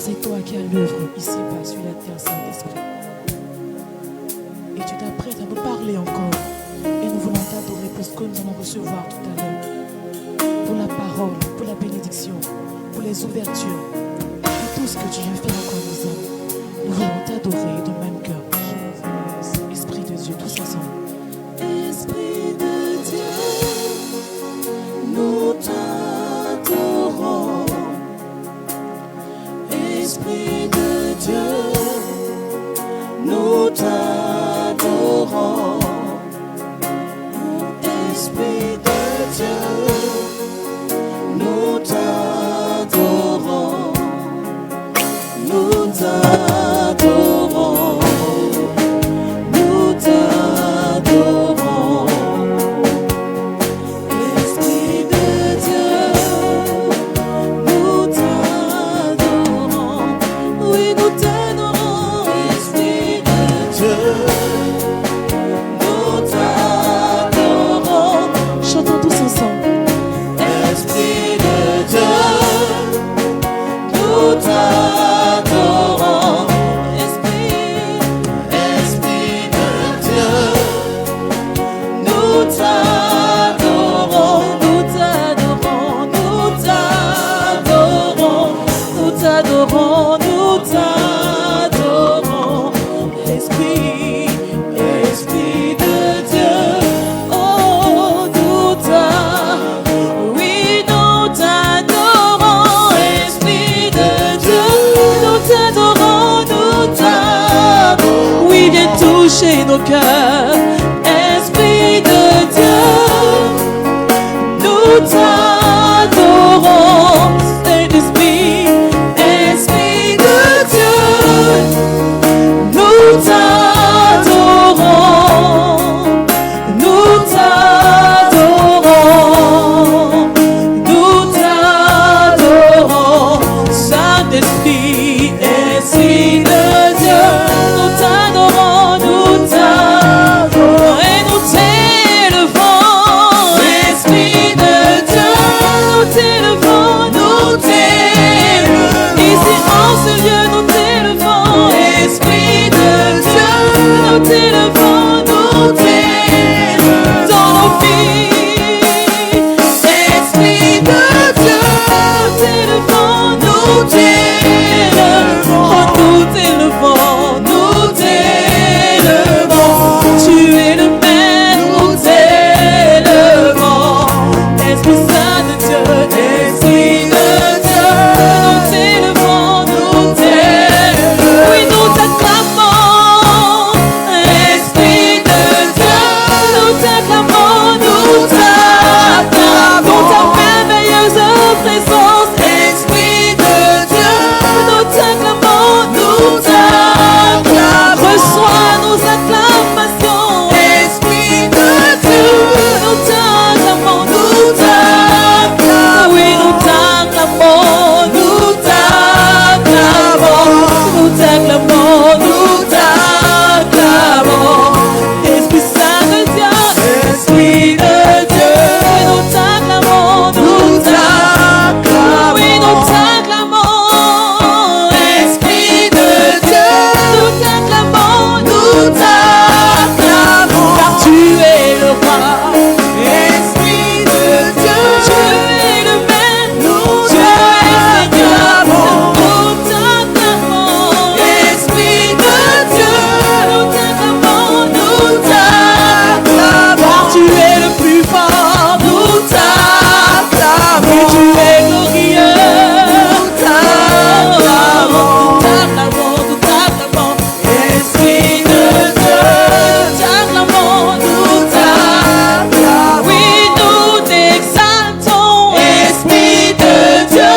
c'est toi qui as l'œuvre ici-bas sur la terre, Saint-Esprit. Et tu t'apprêtes à nous parler encore. Et nous voulons t'adorer pour ce que nous allons recevoir tout à l'heure. Pour la parole, pour la bénédiction, pour les ouvertures. Et tout ce que tu viens faire encore nous hommes. Nous voulons t'adorer de même cœur. Esprit de Dieu, tous ensemble. Esprit de Dieu, nous t'adorons. Esprit de Dieu, nous t'adorons. Esprit de Dieu, nous t'adorons. Nous t'adorons. Nous t'adorons. Esprit de Dieu, nous t'adorons. Oui, nous t'adorons. Esprit de Dieu, nous t'adorons. Chantons tous ensemble. Esprit de Dieu, nous t'adorons. Esprit de Dieu, nous t'adorons. Nous t'adorons. Nous t'adorons. Nous t'adorons. Nous t'adorons. Esprit de Dieu, oh, nous t'adorons. Oui, nous t'adorons. Esprit de Dieu, nous t'adorons. Nous t'adorons. Oui, viens toucher nos cœurs. Esprit de Dieu, nous t'adorons. Saint-Esprit, Esprit de Dieu, nous t'adorons. Nous t'adorons. Nous t'adorons. Saint-Esprit, Esprit de Dieu, nous t'adorons. Nous t'adorons. Et nous t'élevons. Esprit de Dieu, nous t'élevons. Nous t'élevons. Ici en ce lieu, nous t'élevons. Esprit de Dieu, nous t'élevons. Nous t'élevons. Dans nos vies. Esprit de Dieu, nous t'élevons. Nous t'élevons. Oh, nous t'élevons. Nous t'élevons. Tu es le Maître, nous t'élevons. Esprit Saint de Dieu, Esprit de Dieu, nous t'élevons, nous t'élevons. Oui, nous t'acclamons. Esprit de Dieu, nous t'acclamons, nous t'acclamons. Dans ta merveilleuse présence. Esprit de Dieu, nous t'acclamons, nous t'acclamons. Reçois nos acclamations. Esprit de Dieu, nous t'acclamons, nous t'acclamons. Oui, nous t'acclamons, nous t'acclamons. Nous t'acclamons, nous t'acclamons. Esprit Saint de Dieu, Esprit de Dieu, nous t'acclamons, nous t'acclamons. Oui, nous t'acclamons. Esprit de Dieu, nous t'acclamons, nous t'acclamons. Car tu es le roi. Esprit de Dieu, tu es le Maître, tu es Seigneur, nous t'acclamons. Esprit de Dieu, nous t'acclamons, nous t'acclamons. Car tu es le plus fort, nous t'acclamons. Et tu es glorieux, nous t'acclamons, nous t'acclamons. Esprit de Dieu, nous t'acclamons, nous t'acclamons. Oui, nous t'exaltons. Esprit de Dieu,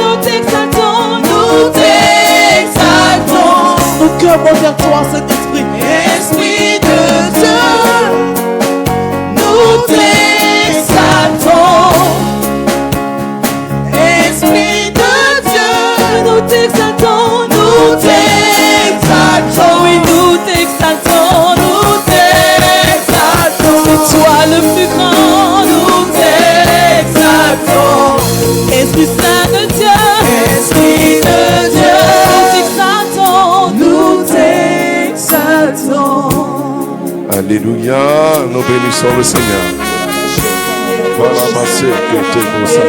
nous t'exaltons, nous t'exaltons. Nos cœurs vont vers toi, Saint-Esprit. Esprit de Dieu, nous t'exaltons. Esprit de Dieu, nous t'exaltons, nous t'exaltons. Oui, nous t'exaltons, nous t'exaltons. C'est toi le plus grand, nous t'exaltons. Esprit Saint de Dieu, Esprit de Dieu, Alléluia, nous bénissons le Seigneur. Voilà ma sœur qui était pour ça.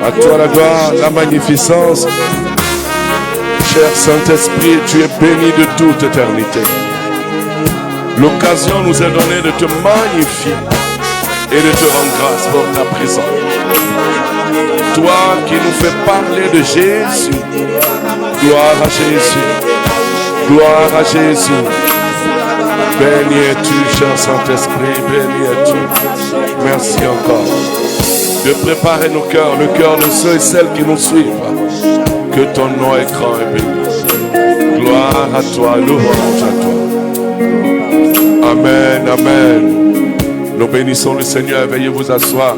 À toi la gloire, la magnificence. Cher Saint-Esprit, tu es béni de toute éternité. L'occasion nous est donnée de te magnifier et de te rendre grâce pour ta présence. Toi qui nous fais parler de Jésus. Gloire à Jésus. Gloire à Jésus. Béni es-tu, cher Saint-Esprit, béni es-tu. Merci encore de préparer nos cœurs, le cœur de ceux et celles qui nous suivent. Que ton nom est grand et béni. Gloire à toi, louange à toi. Amen, amen. Nous bénissons le Seigneur. Veuillez vous asseoir.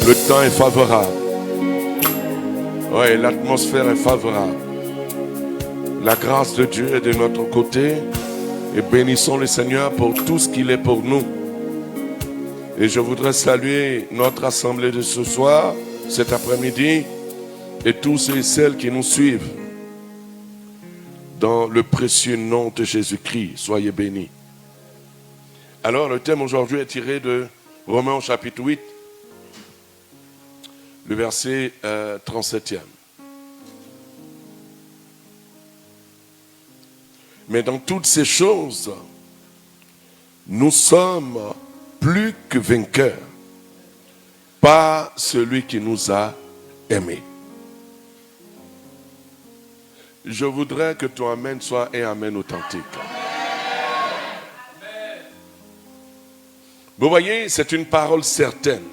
Le temps est favorable. Oui, l'atmosphère est favorable. La grâce de Dieu est de notre côté. Et bénissons le Seigneur pour tout ce qu'il est pour nous. Et je voudrais saluer notre assemblée de ce soir, cet après-midi, et tous ceux et celles qui nous suivent. Dans le précieux nom de Jésus-Christ, soyez bénis. Alors, le thème aujourd'hui est tiré de Romains chapitre 8, le verset 37e. Mais dans toutes ces choses, nous sommes plus que vainqueurs par celui qui nous a aimés. Je voudrais que ton amen soit un amen authentique. Vous voyez, c'est une parole certaine,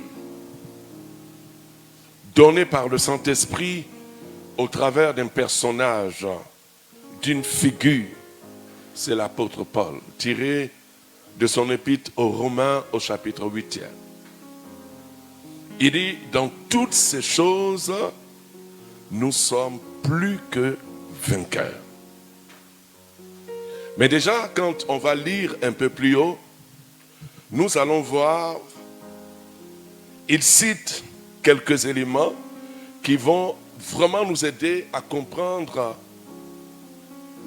donnée par le Saint-Esprit au travers d'un personnage, d'une figure. C'est l'apôtre Paul, tiré de son épître aux Romains au chapitre 8e. Il dit, dans toutes ces choses, nous sommes plus que vainqueurs. Mais déjà, quand on va lire un peu plus haut, nous allons voir, il cite quelques éléments qui vont vraiment nous aider à comprendre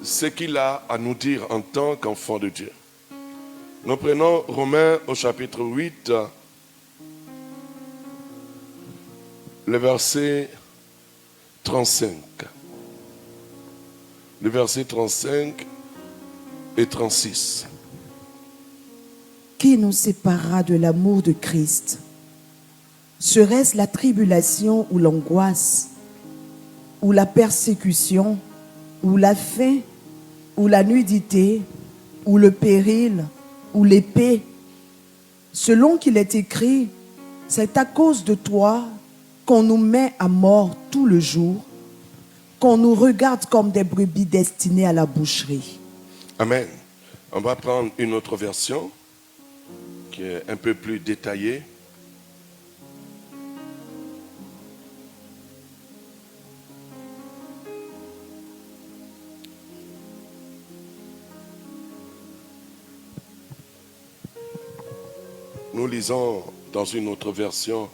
ce qu'il a à nous dire en tant qu'enfant de Dieu. Nous prenons Romains au chapitre 8, le verset 35. Le verset 35 et 36. Qui nous séparera de l'amour de Christ? Serait-ce la tribulation ou l'angoisse, ou la persécution, ou la faim, ou la nudité, ou le péril, ou l'épée? Selon qu'il est écrit, c'est à cause de toi qu'on nous met à mort tout le jour, qu'on nous regarde comme des brebis destinées à la boucherie. Amen. On va prendre une autre version qui est un peu plus détaillée. Nous lisons dans une autre version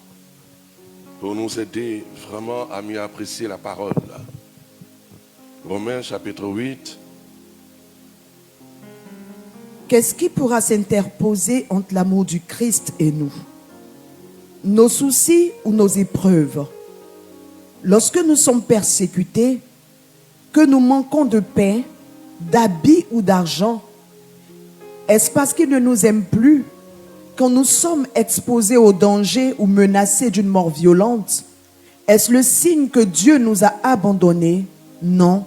pour nous aider vraiment à mieux apprécier la parole. Romains chapitre 8. Qu'est-ce qui pourra s'interposer entre l'amour du Christ et nous? Nos soucis ou nos épreuves? Lorsque nous sommes persécutés, que nous manquons de pain, d'habits ou d'argent, est-ce parce qu'il ne nous aime plus? Quand nous sommes exposés au danger ou menacés d'une mort violente, est-ce le signe que Dieu nous a abandonnés? Non,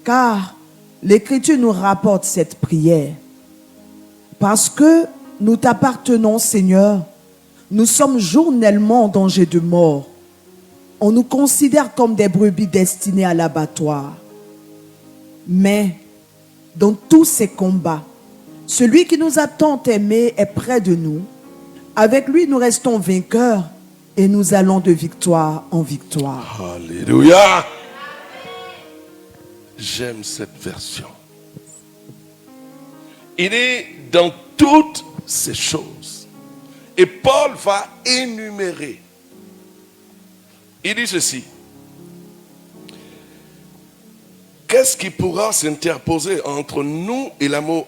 car l'Écriture nous rapporte cette prière. Parce que nous t'appartenons, Seigneur, nous sommes journellement en danger de mort. On nous considère comme des brebis destinées à l'abattoir. Mais dans tous ces combats, celui qui nous a tant aimés est près de nous. Avec lui, nous restons vainqueurs et nous allons de victoire en victoire. Alléluia! J'aime cette version. Il est dans toutes ces choses. Et Paul va énumérer. Il dit ceci. qu'est-ce qui pourra s'interposer entre nous et l'amour,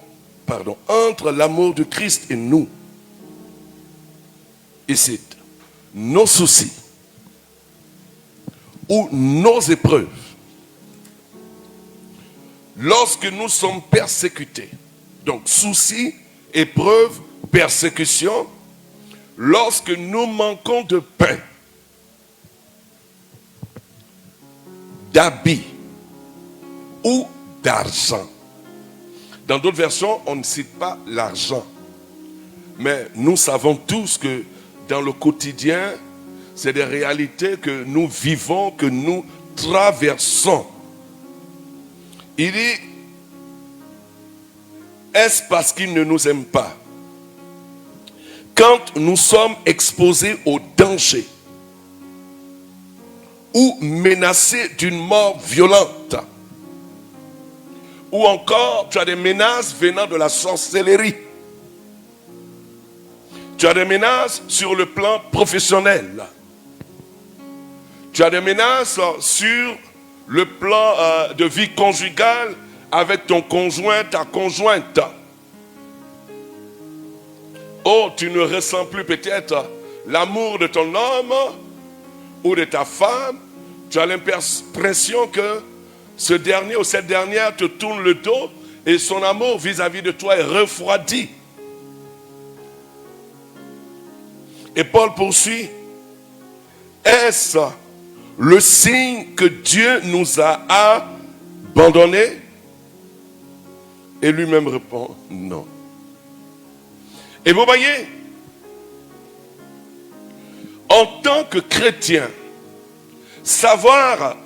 entre l'amour de Christ et nous? Ici, nos soucis ou nos épreuves, lorsque nous sommes persécutés, donc soucis, épreuves, persécutions, lorsque nous manquons de pain, d'habits ou d'argent. Dans d'autres versions, on ne cite pas l'argent. Mais nous savons tous que dans le quotidien, c'est des réalités que nous vivons, que nous traversons. Il dit, est-ce parce qu'il ne nous aime pas? Quand nous sommes exposés au danger ou menacés d'une mort violente, ou encore tu as des menaces venant de la sorcellerie, tu as des menaces sur le plan professionnel, tu as des menaces sur le plan de vie conjugale avec ton conjoint, ta conjointe. Oh, tu ne ressens plus peut-être l'amour de ton homme ou de ta femme. Tu as l'impression que ce dernier ou cette dernière te tourne le dos et son amour vis-à-vis de toi est refroidi. Et Paul poursuit, est-ce le signe que Dieu nous a abandonnés? Et lui-même répond, non. Et vous voyez, en tant que chrétien, savoir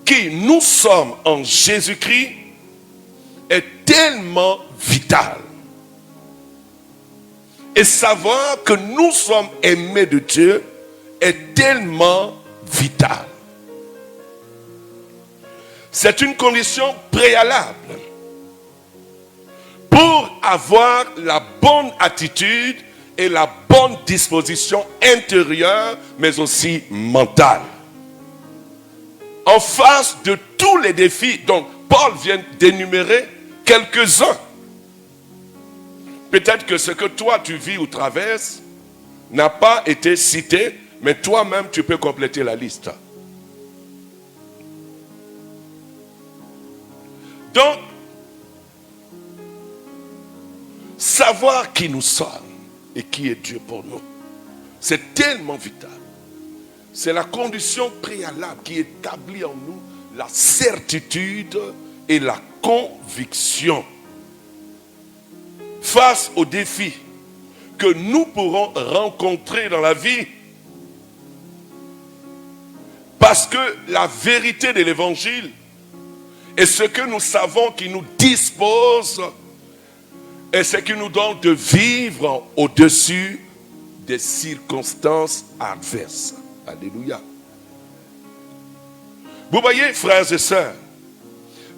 qui nous sommes en Jésus-Christ est tellement vital. Et savoir que nous sommes aimés de Dieu est tellement vital. C'est une condition préalable pour avoir la bonne attitude et la bonne disposition intérieure, mais aussi mentale. En face de tous les défis, donc Paul vient d'énumérer quelques-uns. Peut-être que ce que toi tu vis ou traverses n'a pas été cité, mais toi-même tu peux compléter la liste. Donc, savoir qui nous sommes et qui est Dieu pour nous, c'est tellement vital. C'est la condition préalable qui établit en nous la certitude et la conviction face aux défis que nous pourrons rencontrer dans la vie. Parce que la vérité de l'évangile est ce que nous savons qui nous dispose et ce qui nous donne de vivre au-dessus des circonstances adverses. Alléluia. Vous voyez, frères et sœurs,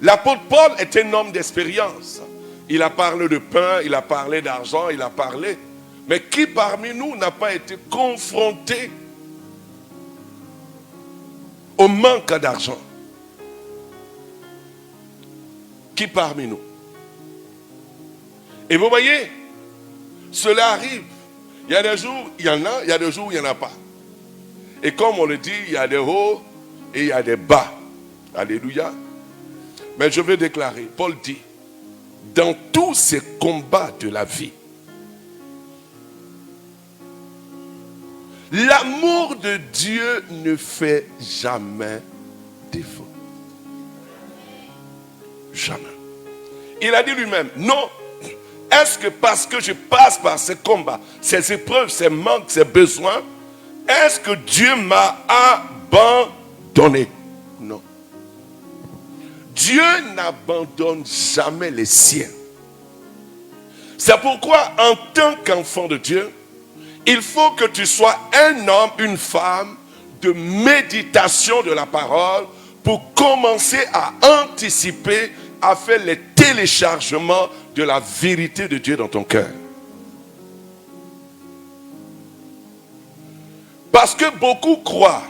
l'apôtre Paul est un homme d'expérience. Il a parlé de pain, il a parlé d'argent, il a parlé. Mais qui parmi nous n'a pas été confronté au manque d'argent? Qui parmi nous? Et vous voyez, cela arrive. Il y a des jours, il y en a, il y a des jours où il n'y en a pas. Et comme on le dit, il y a des hauts et il y a des bas. Alléluia. Mais je vais déclarer, Paul dit, dans tous ces combats de la vie, l'amour de Dieu ne fait jamais défaut. Jamais. Il a dit lui-même, non, est-ce que parce que je passe par ces combats, ces épreuves, ces manques, ces besoins, est-ce que Dieu m'a abandonné? Non. Dieu n'abandonne jamais les siens. C'est pourquoi, en tant qu'enfant de Dieu, il faut que tu sois un homme, une femme de méditation de la parole pour commencer à anticiper, à faire les téléchargements de la vérité de Dieu dans ton cœur. Parce que beaucoup croient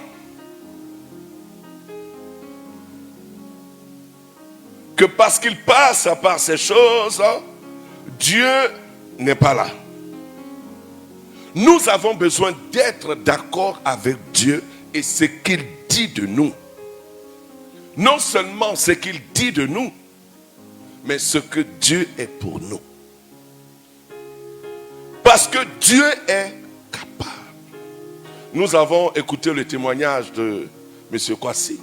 que parce qu'il passe par ces choses, Dieu n'est pas là. Nous avons besoin d'être d'accord avec Dieu et ce qu'il dit de nous. Non seulement ce qu'il dit de nous, mais ce que Dieu est pour nous. Parce que Dieu est capable. Nous avons écouté le témoignage de M. Kwasi.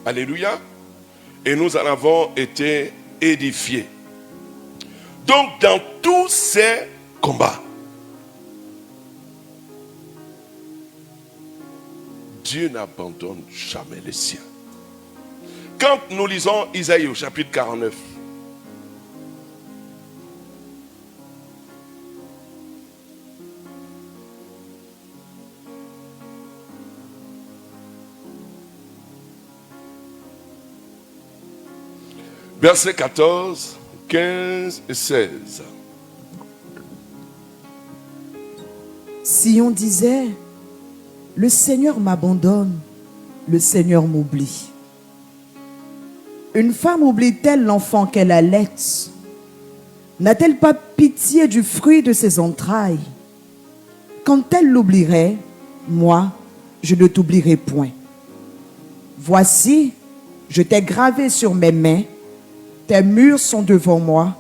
Alléluia. Et nous en avons été édifiés. Donc, dans tous ces combats, Dieu n'abandonne jamais les siens. Quand nous lisons Isaïe au chapitre 49, versets 14, 15 et 16. Si on disait, le Seigneur m'abandonne, le Seigneur m'oublie. Une femme oublie-t-elle l'enfant qu'elle allait? N'a-t-elle pas pitié du fruit de ses entrailles? Quand elle l'oublierait, moi, je ne t'oublierai point. Voici, je t'ai gravé sur mes mains, tes murs sont devant moi,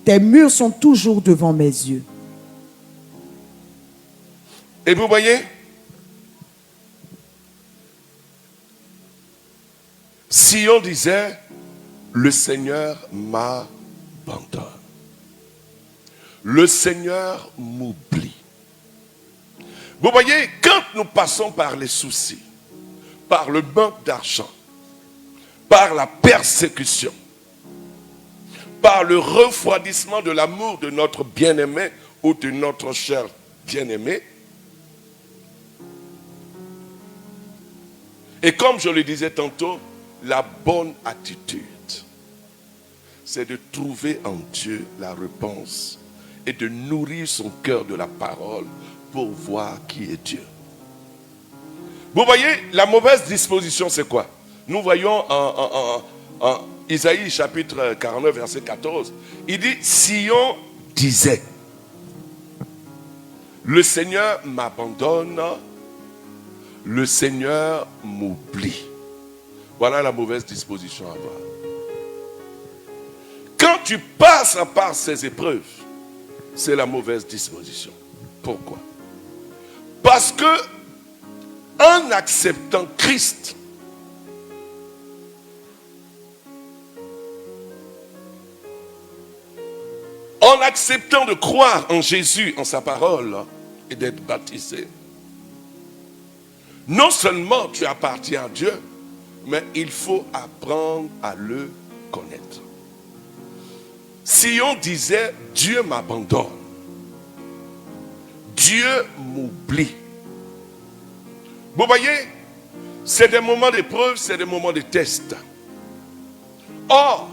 tes murs sont toujours devant mes yeux. Et vous voyez, si on disait, le Seigneur m'abandonne, le Seigneur m'oublie. Vous voyez, quand nous passons par les soucis, par le manque d'argent, par la persécution, par le refroidissement de l'amour de notre bien-aimé ou de notre cher bien-aimé, et comme je le disais tantôt, la bonne attitude, c'est de trouver en Dieu la réponse et de nourrir son cœur de la parole pour voir qui est Dieu. Vous voyez, la mauvaise disposition, c'est quoi? Nous voyons en Isaïe chapitre 49, verset 14, il dit, si on disait, le Seigneur m'abandonne, le Seigneur m'oublie. Voilà la mauvaise disposition à avoir. Quand tu passes par ces épreuves, c'est la mauvaise disposition. Pourquoi? Parce que en acceptant Christ, en acceptant de croire en Jésus, en sa parole, et d'être baptisé, non seulement tu appartiens à Dieu, mais il faut apprendre à le connaître. Si on disait Dieu m'abandonne, Dieu m'oublie. Vous voyez, c'est des moments d'épreuve, c'est des moments de test. Or,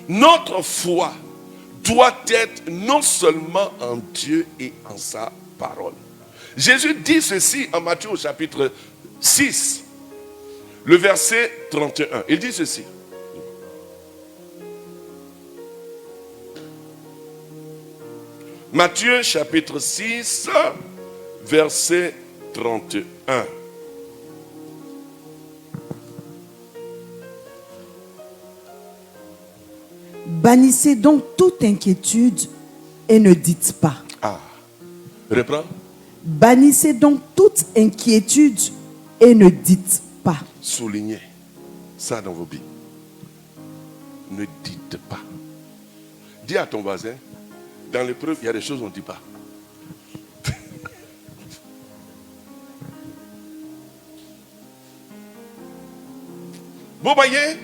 notre foi doit être non seulement en Dieu et en sa parole. Jésus dit ceci en Matthieu au chapitre 6, le verset 31. Il dit ceci. Matthieu chapitre 6, verset 31. Bannissez donc toute inquiétude et ne dites pas. Ah, reprends. Bannissez donc toute inquiétude et ne dites pas. Soulignez ça dans vos Bibles. Ne dites pas. Dis à ton voisin, dans l'épreuve, il y a des choses qu'on ne dit pas. Vous voyez?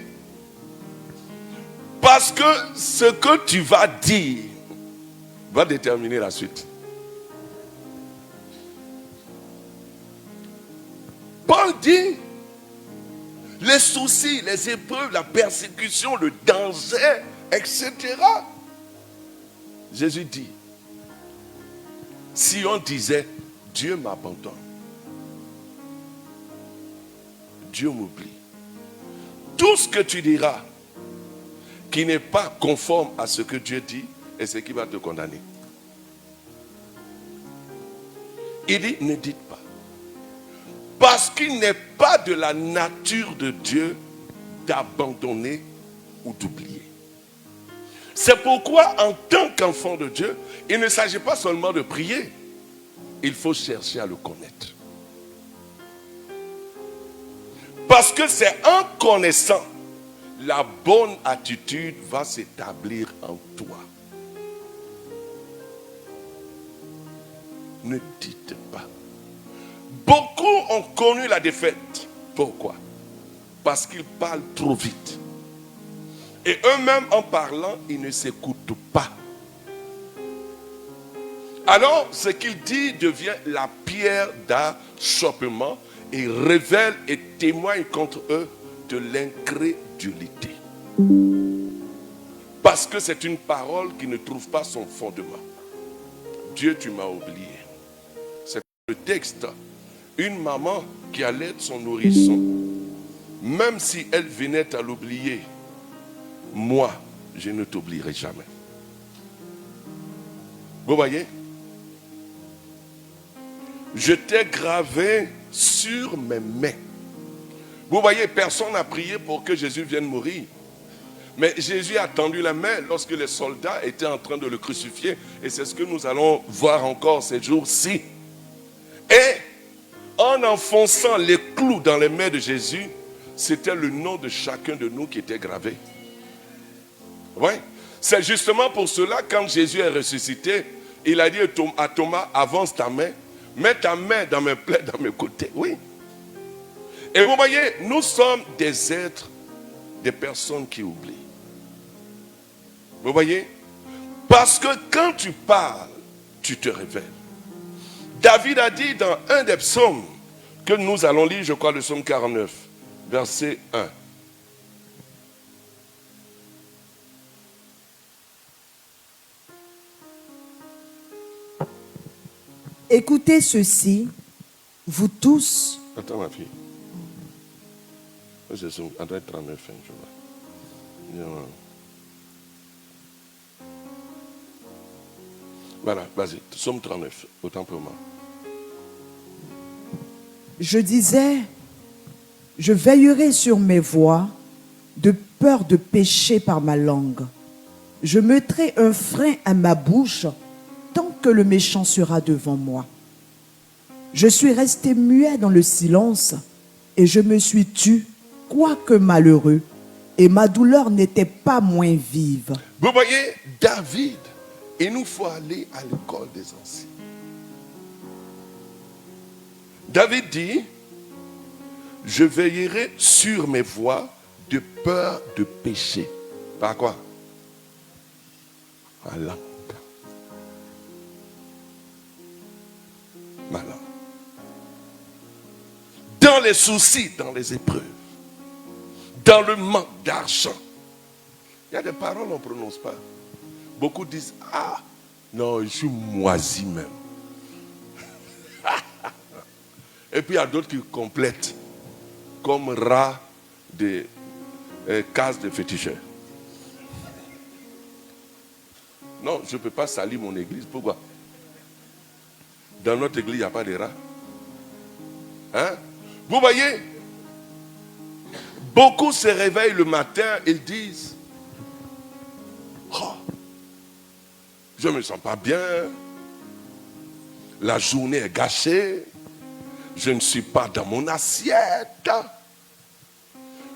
Parce que ce que tu vas dire va déterminer la suite. Paul dit, les soucis, les épreuves, la persécution, le danger, etc. Jésus dit, si on disait, Dieu m'abandonne, Dieu m'oublie, tout ce que tu diras qui n'est pas conforme à ce que Dieu dit, et ce qui va te condamner. Il dit, ne dites pas. Parce qu'il n'est pas de la nature de Dieu d'abandonner ou d'oublier. C'est pourquoi, en tant qu'enfant de Dieu, il ne s'agit pas seulement de prier. Il faut chercher à le connaître. Parce que c'est en connaissant, la bonne attitude va s'établir en toi. Ne dites pas. Beaucoup ont connu la défaite. Pourquoi? Parce qu'ils parlent trop vite. Et eux-mêmes, en parlant, ils ne s'écoutent pas. Alors, ce qu'il dit devient la pierre d'achoppement et révèle et témoigne contre eux de l'incrédulité. Parce que c'est une parole qui ne trouve pas son fondement. Dieu, tu m'as oublié. C'est le texte. Une maman qui allait son nourrisson, même si elle venait à l'oublier, moi, je ne t'oublierai jamais. Vous voyez? Je t'ai gravé sur mes mains. Vous voyez, personne n'a prié pour que Jésus vienne mourir. Mais Jésus a tendu la main lorsque les soldats étaient en train de le crucifier. Et c'est ce que nous allons voir encore ces jours-ci. Et en enfonçant les clous dans les mains de Jésus, c'était le nom de chacun de nous qui était gravé. Oui. C'est justement pour cela, quand Jésus est ressuscité, il a dit à Thomas, avance ta main, mets ta main dans mes plaies, dans mes côtés. Oui. Et vous voyez, nous sommes des êtres, des personnes qui oublient. Vous voyez? Parce que quand tu parles, tu te révèles. David a dit dans un des psaumes que nous allons lire, je crois, le psaume 49, verset 1. Écoutez ceci, vous tous. Attends ma fille. C'est son 39, je vois. Voilà, vas-y, psaume 39, autant pour moi. Je disais, je veillerai sur mes voies, de peur de pécher par ma langue. Je mettrai un frein à ma bouche tant que le méchant sera devant moi. Je suis resté muet dans le silence et je me suis tu, quoique malheureux, et ma douleur n'était pas moins vive. Vous voyez, David, il nous faut aller à l'école des anciens. David dit, je veillerai sur mes voies de peur de pécher. Par quoi? Ma langue. Ma langue. Dans les soucis, dans les épreuves, dans le manque d'argent. Il y a des paroles qu'on ne prononce pas. Beaucoup disent, ah, non, je suis moisi même. Et puis il y a d'autres qui complètent, comme rat de cases de féticheurs. Non, je ne peux pas salir mon église. Pourquoi? Dans notre église, il n'y a pas de rats. Hein? Vous voyez, beaucoup se réveillent le matin, ils disent, oh, je ne me sens pas bien, la journée est gâchée, je ne suis pas dans mon assiette,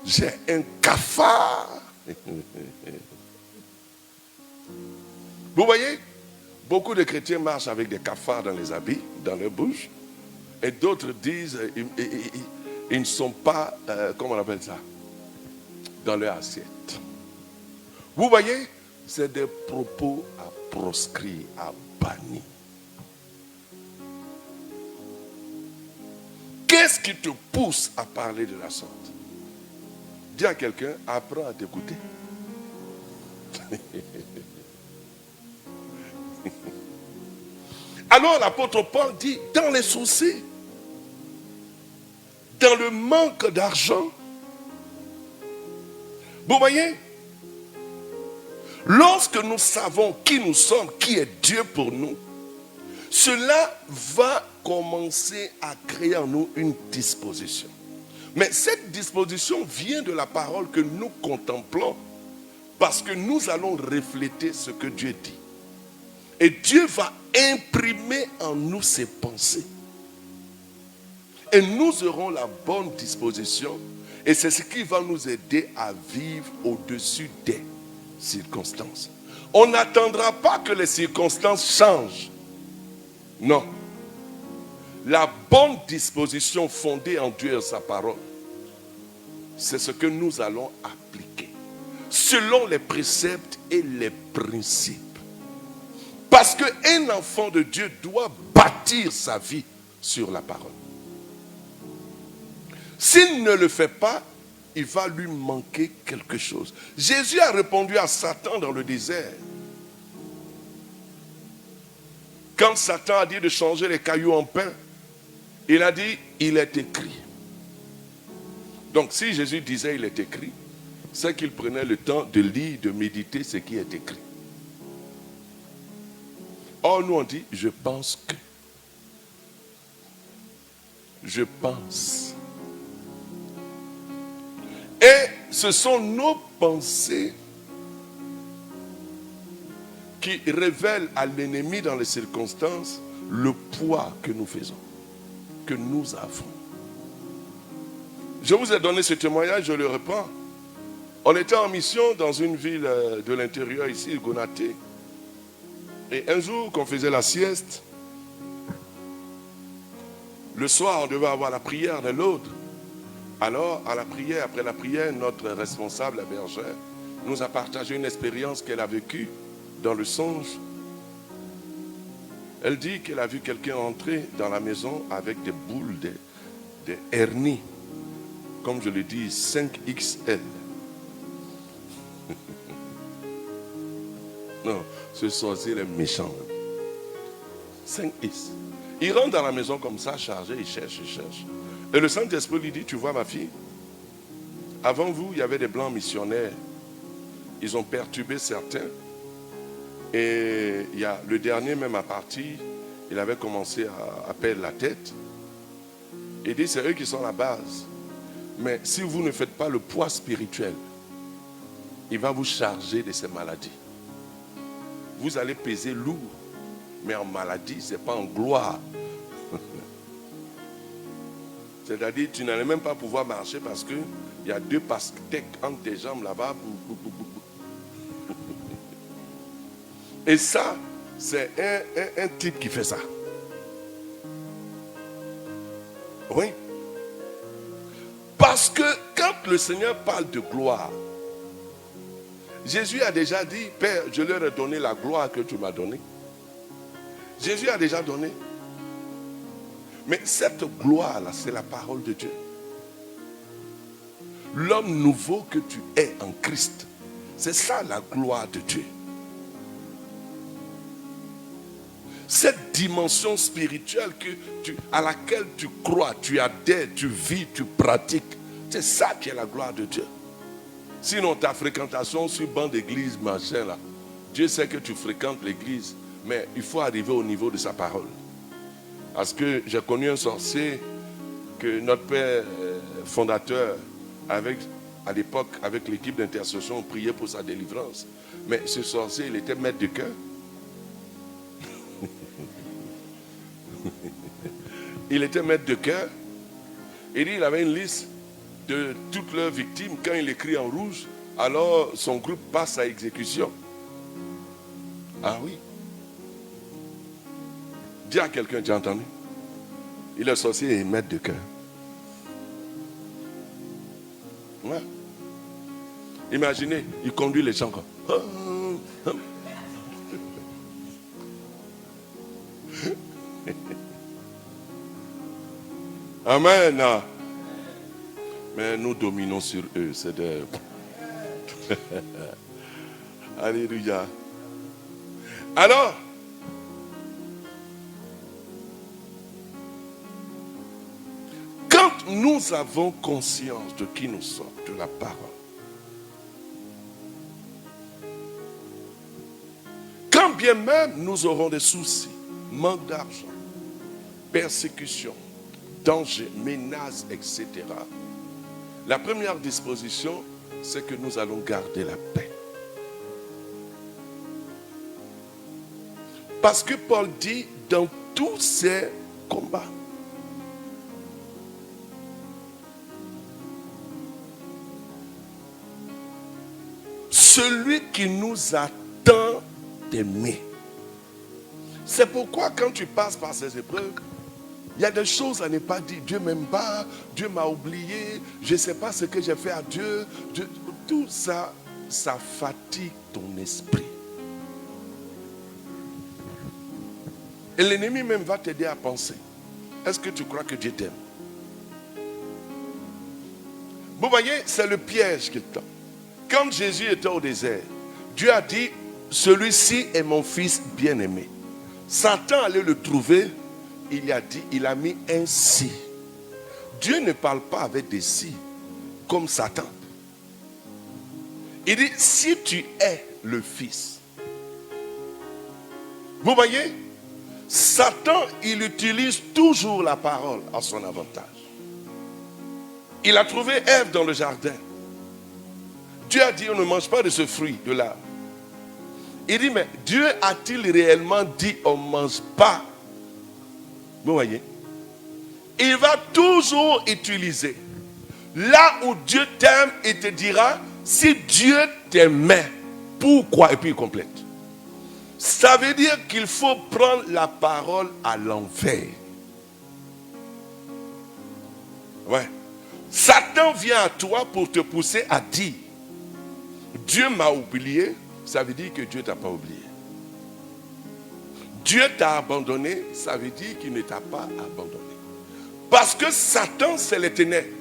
j'ai un cafard. Vous voyez, beaucoup de chrétiens marchent avec des cafards dans les habits, dans leur bouche. Et d'autres disent, ils ne sont pas, comment on appelle ça, dans leur assiette. Vous voyez, c'est des propos à proscrire, à bannir. Qu'est-ce qui te pousse à parler de la sorte? Dis à quelqu'un, apprends à t'écouter. Alors l'apôtre Paul dit, dans les soucis, dans le manque d'argent, Vous voyez? Lorsque nous savons qui nous sommes, qui est Dieu pour nous, cela va commencer à créer en nous une disposition. Mais cette disposition vient de la parole que nous contemplons parce que nous allons refléter ce que Dieu dit. Et Dieu va imprimer en nous ses pensées. Et nous aurons la bonne disposition. Et c'est ce qui va nous aider à vivre au-dessus des circonstances. On n'attendra pas que les circonstances changent. Non. La bonne disposition fondée en Dieu et sa parole, c'est ce que nous allons appliquer selon les préceptes et les principes. Parce qu'un enfant de Dieu doit bâtir sa vie sur la parole. S'il ne le fait pas, il va lui manquer quelque chose. Jésus a répondu à Satan dans le désert. Quand Satan a dit de changer les cailloux en pain, il a dit, il est écrit. Donc si Jésus disait, il est écrit, c'est qu'il prenait le temps de lire, de méditer ce qui est écrit. Or, nous on dit, je pense que. Je pense. Et ce sont nos pensées qui révèlent à l'ennemi dans les circonstances le poids que nous faisons, que nous avons. Je vous ai donné ce témoignage, je le reprends. On était en mission dans une ville de l'intérieur ici, Gonaté. Et un jour qu'on faisait la sieste, le soir on devait avoir la prière de l'autre. Alors, à la prière, après la prière, notre responsable, la bergère, nous a partagé une expérience qu'elle a vécue dans le songe. Elle dit qu'elle a vu quelqu'un entrer dans la maison avec des boules, des hernies, comme je le dis, 5XL. Non, ce sorcier est méchant. 5X. Il rentre dans la maison comme ça, chargé, il cherche. Et le Saint-Esprit lui dit, tu vois ma fille, avant vous, il y avait des blancs missionnaires. Ils ont perturbé certains. Et il y a le dernier même à partir, il avait commencé à perdre la tête. Il dit, c'est eux qui sont la base. Mais si vous ne faites pas le poids spirituel, il va vous charger de ces maladies. Vous allez peser lourd, mais en maladie, ce n'est pas en gloire. C'est-à-dire, tu n'allais même pas pouvoir marcher parce qu'il y a 2 pastèques entre tes jambes là-bas. Et ça, c'est un type qui fait ça. Oui. Parce que quand le Seigneur parle de gloire, Jésus a déjà dit, Père, je leur ai donné la gloire que tu m'as donnée. Jésus a déjà donné. Mais cette gloire-là, c'est la parole de Dieu. L'homme nouveau que tu es en Christ, c'est ça la gloire de Dieu. Cette dimension spirituelle à laquelle tu crois, tu adhères, tu vis, tu pratiques, c'est ça qui est la gloire de Dieu. Sinon ta fréquentation sur banc d'église, machin là, Dieu sait que tu fréquentes l'église, mais il faut arriver au niveau de sa parole. Parce que j'ai connu un sorcier que notre père fondateur, à l'époque, avec l'équipe d'intercession, priait pour sa délivrance. Mais ce sorcier, il était maître de cœur. Il était maître de cœur. Il avait une liste de toutes leurs victimes. Quand il écrit en rouge, alors son groupe passe à exécution. Ah oui. Dis à quelqu'un, tu as entendu? Il est sorcier et maître de cœur. Ouais. Imaginez, il conduit les gens comme. Amen. Mais nous dominons sur eux. C'est de... Alléluia. Alors, quand nous avons conscience de qui nous sommes, de la parole, bien même nous aurons des soucis, manque d'argent, persécution, danger, menaces, etc. La première disposition, c'est que nous allons garder la paix. Parce que Paul dit, dans tous ces combats, celui qui nous a tant aimés. C'est pourquoi quand tu passes par ces épreuves, il y a des choses à ne pas dire. Dieu m'aime pas, Dieu m'a oublié, je ne sais pas ce que j'ai fait à Dieu. Tout ça, ça fatigue ton esprit. Et l'ennemi même va t'aider à penser. Est-ce que tu crois que Dieu t'aime? Vous voyez, c'est le piège qu'il tend. Quand Jésus était au désert, Dieu a dit, celui-ci est mon fils bien-aimé. Satan allait le trouver, il a mis un si. Dieu ne parle pas avec des si, comme Satan. Il dit, si tu es le fils. Vous voyez, Satan, il utilise toujours la parole à son avantage. Il a trouvé Ève dans le jardin. Dieu a dit, on ne mange pas de ce fruit de l'arbre. Il dit, mais Dieu a-t-il réellement dit, on ne mange pas? Vous voyez? Il va toujours utiliser. Là où Dieu t'aime, il te dira, si Dieu t'aimait, pourquoi? Et puis il complète. Ça veut dire qu'il faut prendre la parole à l'envers. Ouais. Satan vient à toi pour te pousser à dire, Dieu m'a oublié, ça veut dire que Dieu ne t'a pas oublié. Dieu t'a abandonné, ça veut dire qu'il ne t'a pas abandonné. Parce que Satan, c'est les ténèbres.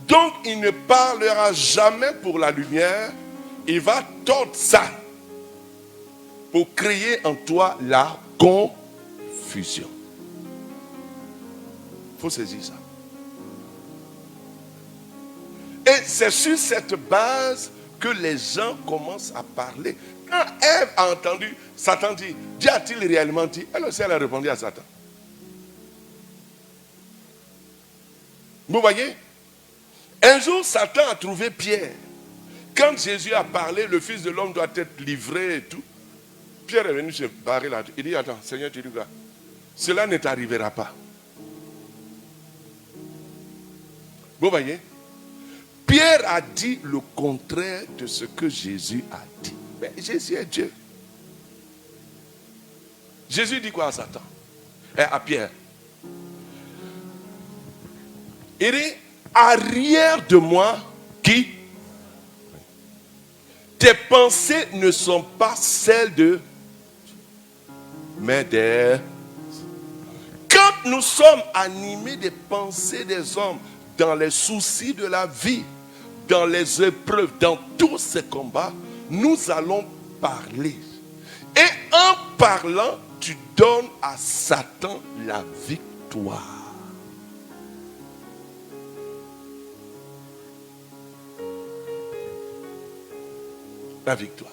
Donc, il ne parlera jamais pour la lumière. Il va tordre ça pour créer en toi la confusion. Il faut saisir ça. Et c'est sur cette base que les gens commencent à parler. Quand Ève a entendu, Satan dit, Dieu a-t-il réellement dit? Elle aussi, elle a répondu à Satan. Vous voyez? Un jour, Satan a trouvé Pierre. Quand Jésus a parlé, le Fils de l'homme doit être livré et tout. Pierre est venu se barrer là. Il dit, attends, Seigneur, tu dis quoi? Cela ne t'arrivera pas. Vous voyez? Pierre a dit le contraire de ce que Jésus a dit. Mais Jésus est Dieu. Jésus dit quoi à Satan? Et à Pierre? Il dit, arrière de moi, qui? Tes pensées ne sont pas celles de... mais des... Quand nous sommes animés des pensées des hommes, dans les soucis de la vie, dans les épreuves, dans tous ces combats, nous allons parler. Et en parlant, tu donnes à Satan la victoire. La victoire.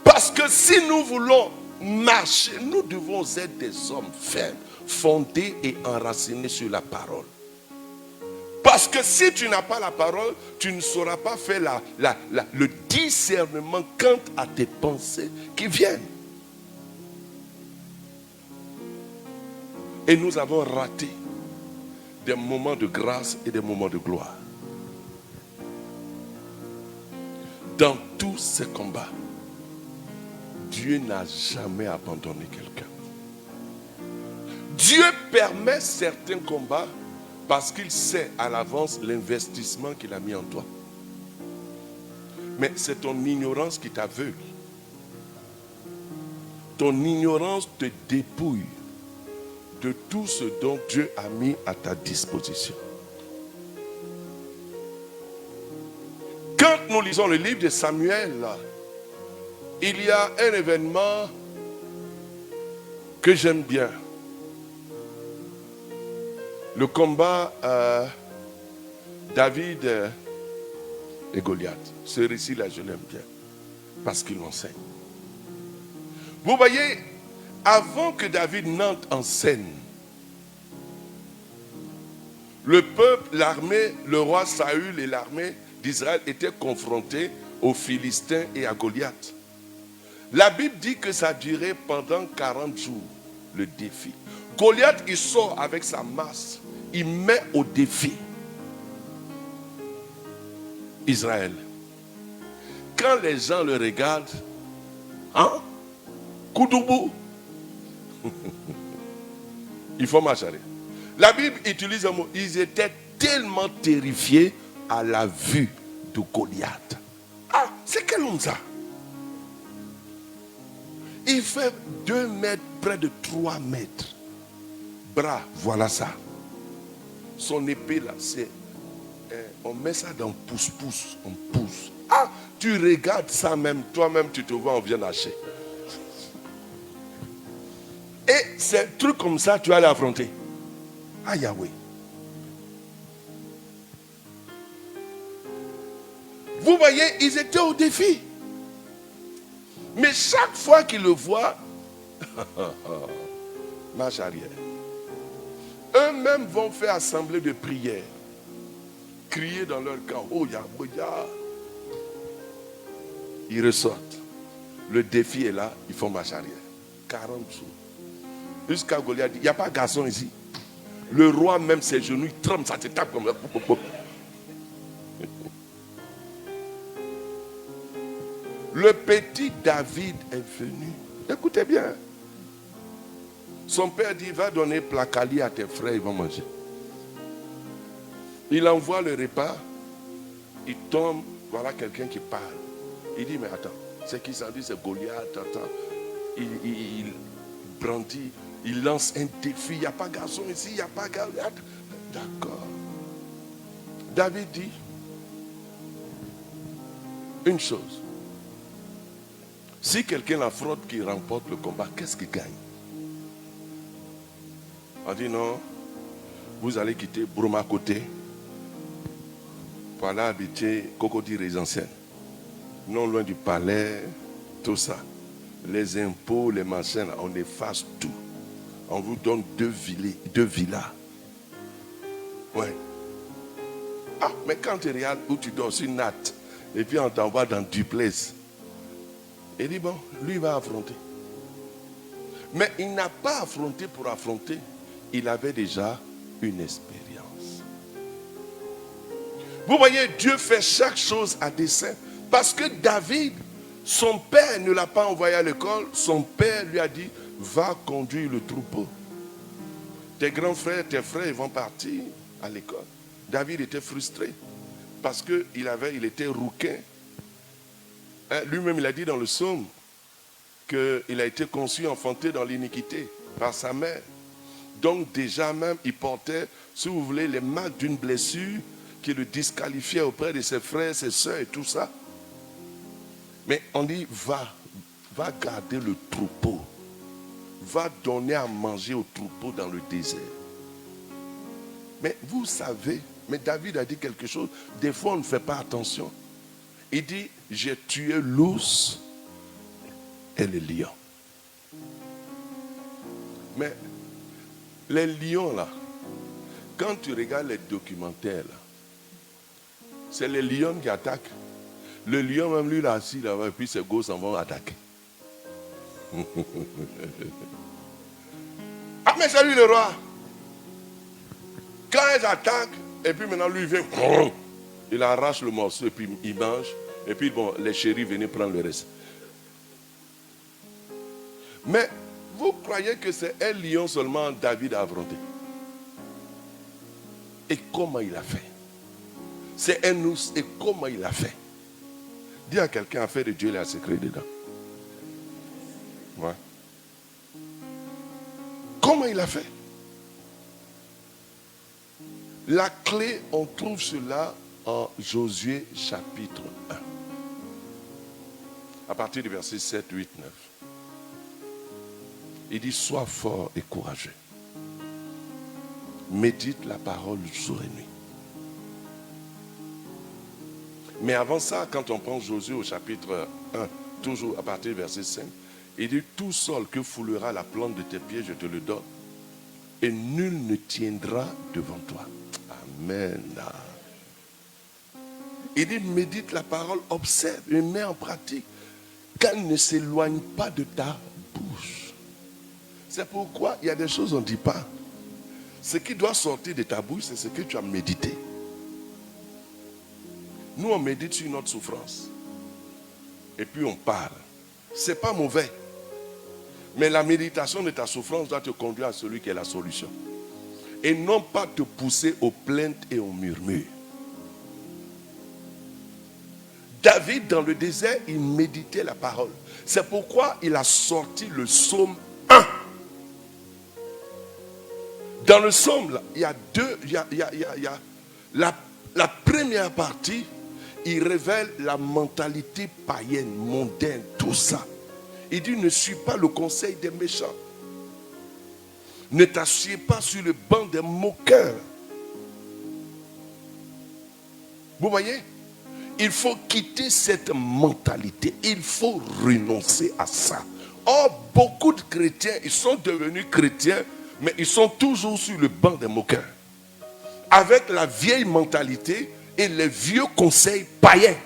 Parce que si nous voulons marcher, nous devons être des hommes fermes, fondés et enracinés sur la parole. Parce que si tu n'as pas la parole, tu ne sauras pas faire le discernement quant à tes pensées qui viennent. Et nous avons raté des moments de grâce et des moments de gloire. Dans tous ces combats, Dieu n'a jamais abandonné quelqu'un. Dieu permet certains combats parce qu'il sait à l'avance l'investissement qu'il a mis en toi. Mais c'est ton ignorance qui t'aveugle. Ton ignorance te dépouille de tout ce dont Dieu a mis à ta disposition. Quand nous lisons le livre de Samuel, il y a un événement que j'aime bien. Le combat, David et Goliath. Ce récit-là, je l'aime bien parce qu'il m'enseigne. Vous voyez, avant que David n'entre en scène, le peuple, l'armée, le roi Saül et l'armée d'Israël étaient confrontés aux Philistins et à Goliath. La Bible dit que ça durait pendant 40 jours, le défi. Goliath, il sort avec sa masse, il met au défi Israël. Quand les gens le regardent, hein? Koudoubou. Il faut marcher. La Bible utilise un mot. Ils étaient tellement terrifiés à la vue de Goliath. Ah, c'est quel homme ça? Il fait 2 mètres, près de 3 mètres. Bras, voilà ça. Son épée là, c'est... on met ça dans pouce-pouce. On pousse. Ah, tu regardes ça même, toi-même tu te vois, on vient d'acheter. Et c'est un truc comme ça, tu vas l'affronter. Ah Yahweh. Vous voyez, ils étaient au défi. Mais chaque fois qu'ils le voient, marche arrière. Eux-mêmes vont faire assemblée de prières. Crier dans leur camp. Oh Yahweh. Ils ressortent. Le défi est là, ils font marche arrière. 40 jours. Jusqu'à Goliath dit, il n'y a pas de garçon ici. Le roi même ses genoux, il tremble, ça te tape comme ça. Le petit David est venu. Écoutez bien. Son père dit, va donner placali à tes frères, ils vont manger. Il envoie le repas. Il tombe, voilà quelqu'un qui parle. Il dit, mais attends, c'est qui ça dit, c'est Goliath, attends. Il brandit, il lance un défi. Il n'y a pas de garçon ici, il n'y a pas de Goliath. D'accord. David dit une chose. Si quelqu'un l'affronte qui remporte le combat, qu'est-ce qu'il gagne? On dit non, vous allez quitter Broma côté pour aller habiter Cocody résidentiel. Non loin du palais, tout ça. Les impôts, les machins, là, on efface tout. On vous donne 2 villas. Ouais. Ah, mais quand tu regardes où tu dors sur Nat, et puis on t'envoie dans Duplex. Il dit, bon, lui va affronter. Mais il n'a pas affronté pour affronter. Il avait déjà une expérience. Vous voyez, Dieu fait chaque chose à dessein. Parce que David, son père ne l'a pas envoyé à l'école. Son père lui a dit, va conduire le troupeau. Tes grands frères, tes frères, ils vont partir à l'école. David était frustré. Parce qu'il était rouquin. Lui-même, il a dit dans le psaume qu'il a été conçu, enfanté dans l'iniquité par sa mère. Donc déjà même, il portait, si vous voulez, les marques d'une blessure qui le disqualifiait auprès de ses frères, ses soeurs et tout ça. Mais on dit, va garder le troupeau. Va donner à manger au troupeau dans le désert. Mais vous savez, mais David a dit quelque chose, des fois on ne fait pas attention. Il dit, j'ai tué l'ours et le lion. Mais les lions là, quand tu regardes les documentaires là, c'est les lions qui attaquent. Le lion même lui il est assis là-bas et puis ses gosses s'en vont attaquer. Ah mais c'est lui le roi. Quand ils attaquent, et puis maintenant lui il vient, il arrache le morceau et puis il mange. Et puis bon, les chéris venaient prendre le reste. Mais vous croyez que c'est un lion seulement David a affronté? Et comment il a fait? C'est un ours et comment il a fait? Dis à quelqu'un, affaire de Dieu, il y a un secret dedans. Ouais. Comment il a fait? La clé, on trouve cela en Josué chapitre 1. À partir du verset 7, 8, 9. Il dit, sois fort et courageux. Médite la parole jour et nuit. Mais avant ça, quand on prend Josué au chapitre 1, toujours à partir du verset 5, il dit, tout sol que foulera la plante de tes pieds, je te le donne. Et nul ne tiendra devant toi. Amen. Il dit, médite la parole, observe et mets en pratique, qu'elle ne s'éloigne pas de ta bouche. C'est pourquoi il y a des choses qu'on ne dit pas. Ce qui doit sortir de ta bouche, c'est ce que tu as médité. Nous, on médite sur notre souffrance. Et puis on parle. Ce n'est pas mauvais. Mais la méditation de ta souffrance doit te conduire à celui qui est la solution. Et non pas te pousser aux plaintes et aux murmures. David, dans le désert, il méditait la parole. C'est pourquoi il a sorti le psaume 1. Dans le psaume, là, il y a deux. La première partie, il révèle la mentalité païenne, mondaine, tout ça. Il dit, ne suis pas le conseil des méchants. Ne t'assieds pas sur le banc des moqueurs. Vous voyez? Il faut quitter cette mentalité. Il faut renoncer à ça. Or, beaucoup de chrétiens, ils sont devenus chrétiens, mais ils sont toujours sur le banc des moqueurs. Avec la vieille mentalité et les vieux conseils païens.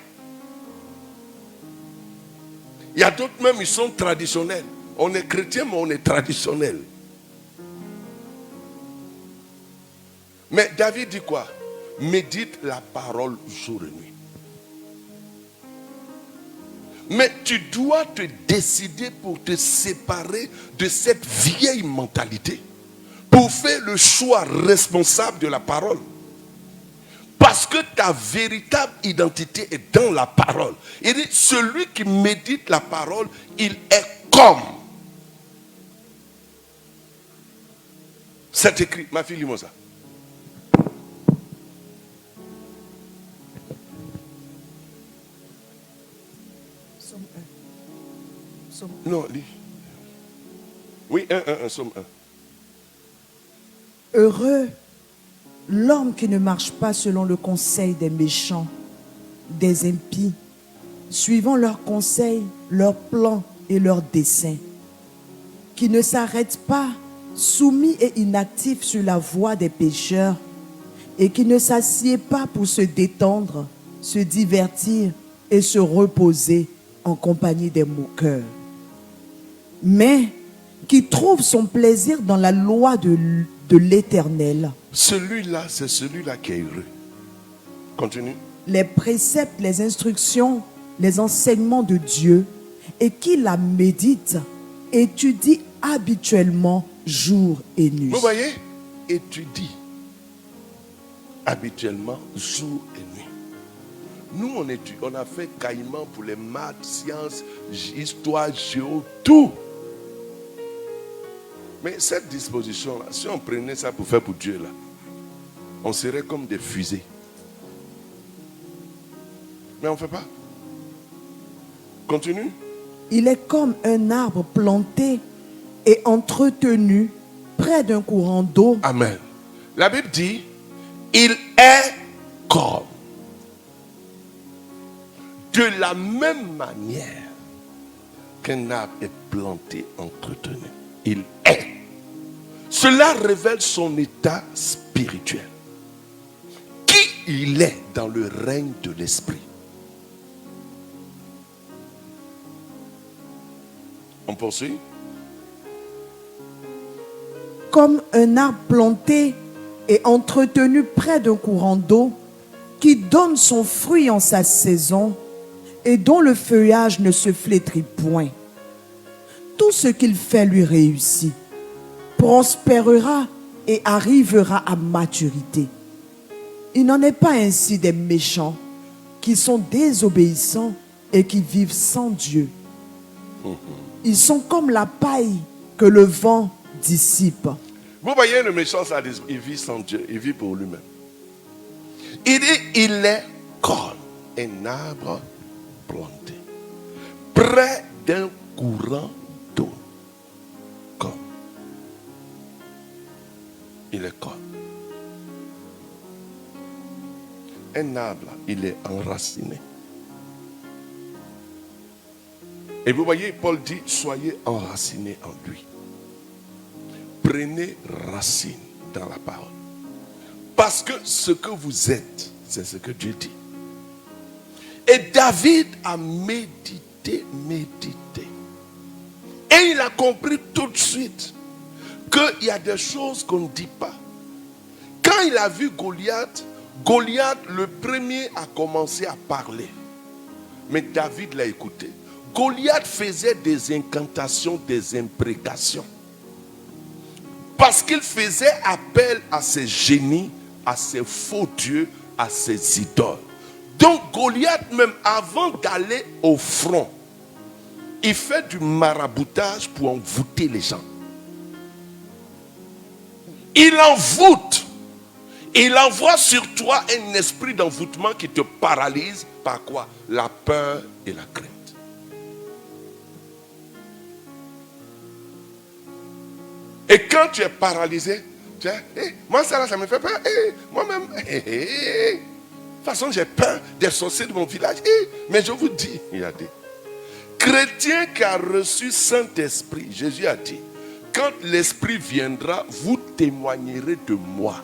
Il y a d'autres même, ils sont traditionnels. On est chrétien, mais on est traditionnel. Mais David dit quoi? Médite la parole jour et nuit. Mais tu dois te décider pour te séparer de cette vieille mentalité. Pour faire le choix responsable de la parole. Parce que ta véritable identité est dans la parole. Il dit, celui qui médite la parole, il est comme. C'est écrit. Ma fille, lis-moi ça. Non, lis. Oui, 1, Somme 1. Heureux l'homme qui ne marche pas selon le conseil des méchants, des impies, suivant leurs conseils, leurs plans et leurs desseins, qui ne s'arrête pas soumis et inactif sur la voie des pécheurs et qui ne s'assied pas pour se détendre, se divertir et se reposer en compagnie des moqueurs, mais qui trouve son plaisir dans la loi de l'Éternel. Celui-là, c'est celui-là qui est heureux. Continue. Les préceptes, les instructions, les enseignements de Dieu, et qui la médite, étudie habituellement jour et nuit. Vous voyez? Étudie habituellement jour et nuit. Nous, on a fait caïman pour les maths, sciences, histoire, géo, tout. Mais cette disposition-là, si on prenait ça pour faire pour Dieu, là, on serait comme des fusées. Mais on ne fait pas. Continue. Il est comme un arbre planté et entretenu près d'un courant d'eau. Amen. La Bible dit, il est comme. De la même manière qu'un arbre est planté, entretenu. Il est. Cela révèle son état spirituel. Qui il est dans le règne de l'esprit. On poursuit. Comme un arbre planté et entretenu près d'un courant d'eau, qui donne son fruit en sa saison et dont le feuillage ne se flétrit point. Tout ce qu'il fait lui réussit, prospérera et arrivera à maturité. Il n'en est pas ainsi des méchants qui sont désobéissants et qui vivent sans Dieu. Ils sont comme la paille que le vent dissipe. Vous voyez, le méchant, il vit sans Dieu, il vit pour lui-même. Il dit, il est comme un arbre planté près d'un courant d'eau. Comme. Il est comme. un arbre, il est enraciné. Et vous voyez, Paul dit, soyez enracinés en lui. Prenez racine dans la parole. Parce que ce que vous êtes, c'est ce que Dieu dit. Et David a médité. Et il a compris tout de suite qu'il y a des choses qu'on ne dit pas. Quand il a vu Goliath, le premier a commencé à parler. Mais David l'a écouté. Goliath faisait des incantations, des imprécations. Parce qu'il faisait appel à ses génies, à ses faux dieux, à ses idoles. Donc Goliath, même avant d'aller au front, il fait du maraboutage pour envoûter les gens. Il envoûte. Il envoie sur toi un esprit d'envoûtement qui te paralyse par quoi? La peur et la crainte. Et quand tu es paralysé, tu dis, moi ça me fait peur. Moi-même, de toute façon j'ai peur des sorciers de mon village. Mais je vous dis, il a dit, chrétien qui a reçu Saint-Esprit, Jésus a dit, quand l'Esprit viendra, vous témoignerez de moi.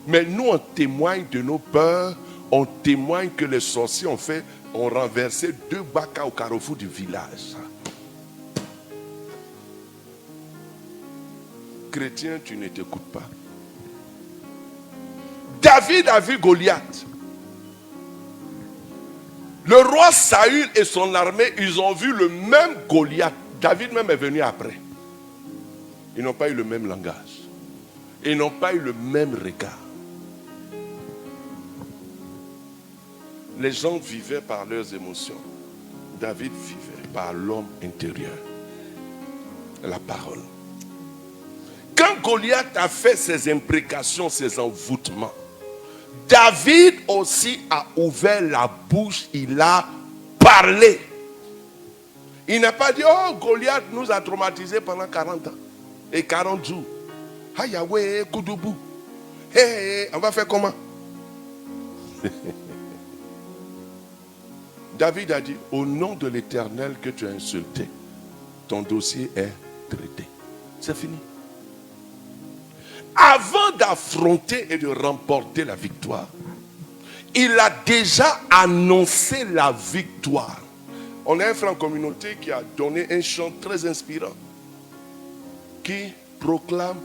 Mais nous, on témoigne de nos peurs, on témoigne que les sorciers ont renversé 2 bacas au carrefour du village. Chrétien, tu ne t'écoutes pas. David a vu Goliath. Le roi Saül et son armée, ils ont vu le même Goliath. David même est venu après. Ils n'ont pas eu le même langage. Ils n'ont pas eu le même regard. Les gens vivaient par leurs émotions. David vivait par l'homme intérieur. La parole. Quand Goliath a fait ses imprécations, ses envoûtements, David aussi a ouvert la bouche, il a parlé. Il n'a pas dit, oh, Goliath nous a traumatisés pendant 40 ans et 40 jours. Ah, Yahweh, Koudoubou. On va faire comment? David a dit, au nom de l'Éternel que tu as insulté, ton dossier est traité. C'est fini. Avant d'affronter et de remporter la victoire, il a déjà annoncé la victoire. On a un frère en communauté qui a donné un chant très inspirant qui proclame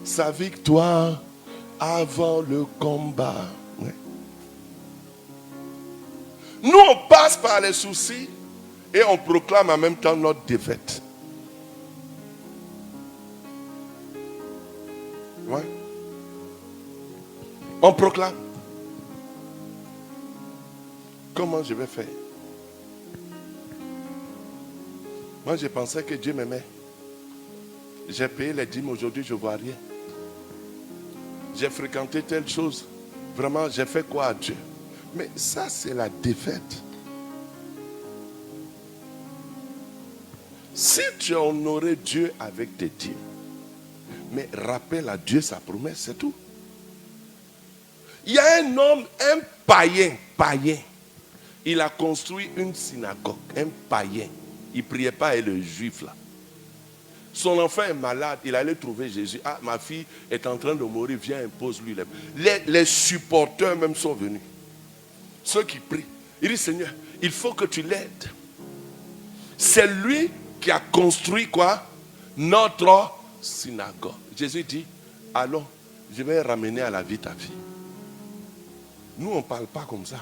sa victoire avant le combat. Ouais. Nous, on passe par les soucis et on proclame en même temps notre défaite. Ouais. On proclame. Comment je vais faire? Moi, je pensais que Dieu m'aimait. J'ai payé les dîmes, aujourd'hui, je ne vois rien. J'ai fréquenté telle chose. Vraiment, j'ai fait quoi à Dieu? Mais ça, c'est la défaite. Si tu as honoré Dieu avec tes dîmes, mais rappelle à Dieu sa promesse, c'est tout. Il y a un homme, un païen. Il a construit une synagogue, un païen. Il ne priait pas avec le juif là. Son enfant est malade, il allait trouver Jésus. Ah, ma fille est en train de mourir, viens, impose-lui. Les supporters même sont venus. Ceux qui prient. Il dit, Seigneur, il faut que tu l'aides. C'est lui qui a construit quoi? Notre synagogue. Jésus dit, allons, je vais ramener à la vie ta fille. Nous, on ne parle pas comme ça.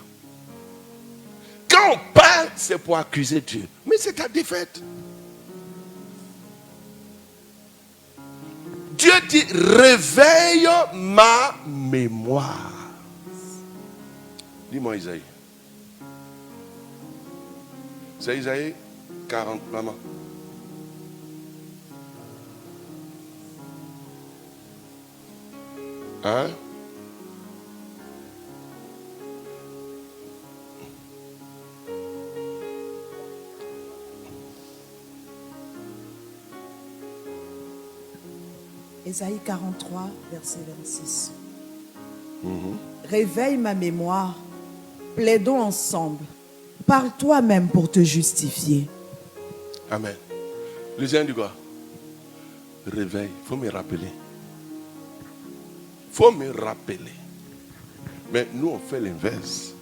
Quand on parle, c'est pour accuser Dieu. Mais c'est ta défaite. Dieu dit, réveille ma mémoire. Dis-moi Isaïe. C'est Isaïe 40, maman. Hein? Ésaïe 43, verset 26. Réveille ma mémoire Plaidons ensemble. Parle toi-même pour te justifier. Amen. Le Seigneur dit quoi? Réveille, il faut me rappeler. Il faut me rappeler. Mais nous, on fait l'inverse.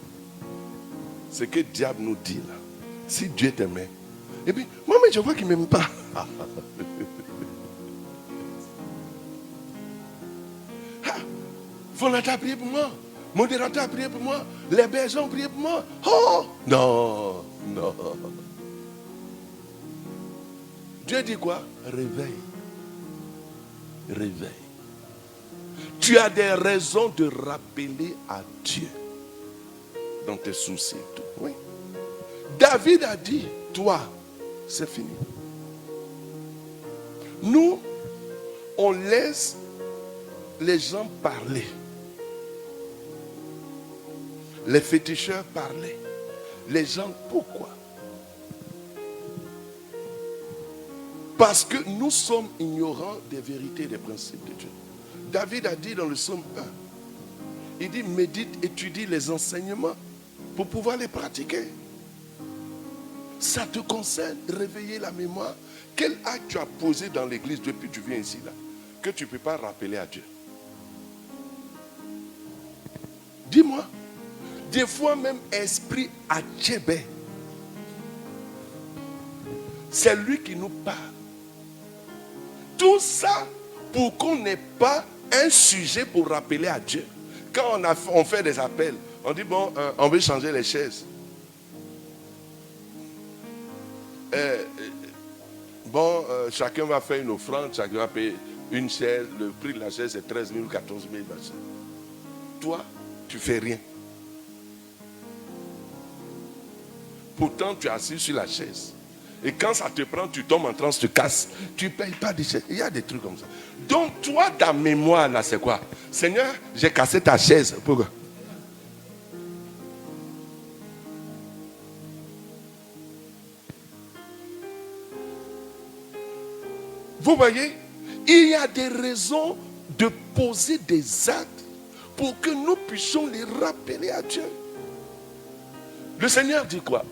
Ce que le diable nous dit là. Si Dieu t'aimait. Et puis, moi, mais je vois qu'il ne m'aime pas. Fondateur a prié pour moi. Modérateur a prié pour moi. Les bergers ont prié pour moi. Oh! Non, non. Dieu dit quoi? Réveille. Réveille. Tu as des raisons de rappeler à Dieu dans tes soucis. Tout. Oui. David a dit, toi, c'est fini. Nous, on laisse les gens parler. Les féticheurs parler. Les gens, pourquoi? Parce que nous sommes ignorants des vérités et des principes de Dieu. David a dit dans le psaume 1, il dit, médite, étudie les enseignements pour pouvoir les pratiquer. Ça te concerne, réveiller la mémoire. Quel acte tu as posé dans l'église depuis que tu viens ici, là, que tu ne peux pas rappeler à Dieu? Dis-moi. Des fois même, esprit à Tchébé, c'est lui qui nous parle. Tout ça pour qu'on n'ait pas un sujet pour rappeler à Dieu. Quand on fait des appels, on dit bon, on veut changer les chaises. Chacun va faire une offrande, chacun va payer une chaise. Le prix de la chaise c'est 13 000 ou 14 000. Toi, tu fais rien. Pourtant, tu es assis sur la chaise. Et quand ça te prend, tu tombes en transe, tu casses. Tu ne payes pas de chaise. Il y a des trucs comme ça. Donc, toi, ta mémoire, là, c'est quoi? Seigneur, j'ai cassé ta chaise. Pourquoi? Vous voyez, il y a des raisons de poser des actes pour que nous puissions les rappeler à Dieu. Le Seigneur dit quoi?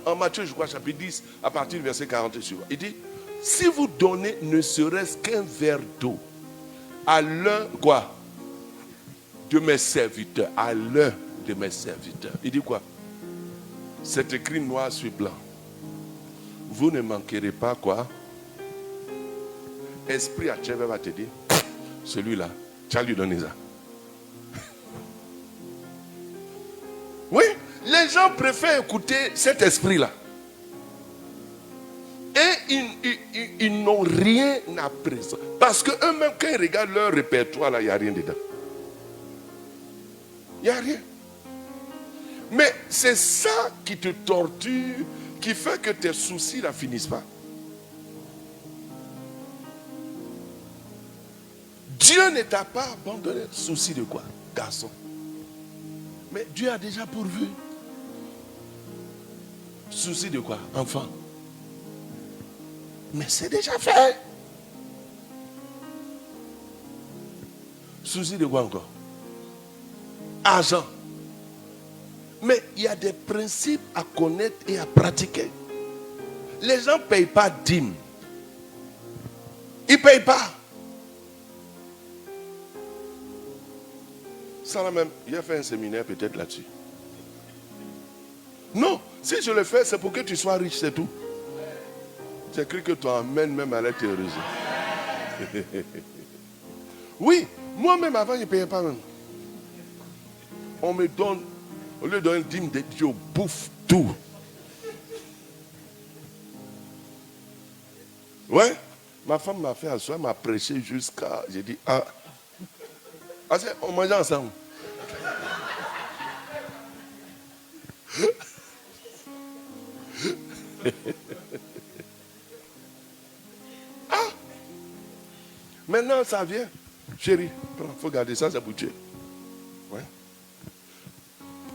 En Matthieu, je crois, chapitre 10, à partir du verset 40 et suivant. Il dit, si vous donnez ne serait-ce qu'un verre d'eau à l'un, quoi? De mes serviteurs, à l'un de mes serviteurs. Il dit quoi? C'est écrit noir sur blanc. Vous ne manquerez pas, quoi? Esprit à Tchèvre va te dire, celui-là, tu vas lui donner ça. Oui, les gens préfèrent écouter cet esprit-là. Et ils n'ont rien à présenter. Parce qu'eux-mêmes, quand ils regardent leur répertoire, là, il n'y a rien dedans. Il n'y a rien. Mais c'est ça qui te torture, qui fait que tes soucis ne finissent pas. Dieu ne t'a pas abandonné. Souci de quoi, garçon? Mais Dieu a déjà pourvu. Souci de quoi, enfant? Mais c'est déjà fait. Souci de quoi encore? Argent. Mais il y a des principes à connaître et à pratiquer. Les gens ne payent pas dîme. Ils ne payent pas. Ça là même, il a fait un séminaire peut-être là-dessus. Non, si je le fais, c'est pour que tu sois riche, c'est tout. C'est écrit que tu emmènes même à la théorie. Oui, moi-même avant, je ne payais pas même. On me donne, au lieu de donner une dîme de Dieu, bouffe tout. Ouais, ma femme m'a fait asseoir, m'a prêché jusqu'à. J'ai dit, on mangeait ensemble. Maintenant, ça vient. Chérie, il faut garder ça, c'est pour Dieu. Ouais.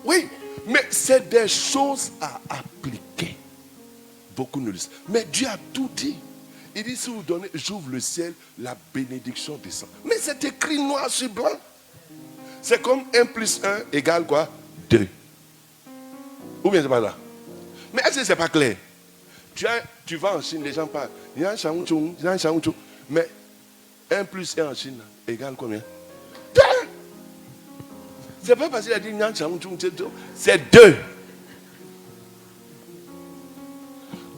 Oui, mais c'est des choses à appliquer. Beaucoup ne le savent. Mais Dieu a tout dit. Il dit, si vous donnez, j'ouvre le ciel, la bénédiction descend. Mais c'est écrit noir sur blanc. C'est comme 1 plus 1 égale quoi? 2. Ou bien c'est pas là? Mais est-ce que c'est pas clair? Tu vas en Chine, les gens parlent. Mais 1 plus 1 en Chine égale combien? 2. C'est pas facile à dire. C'est 2.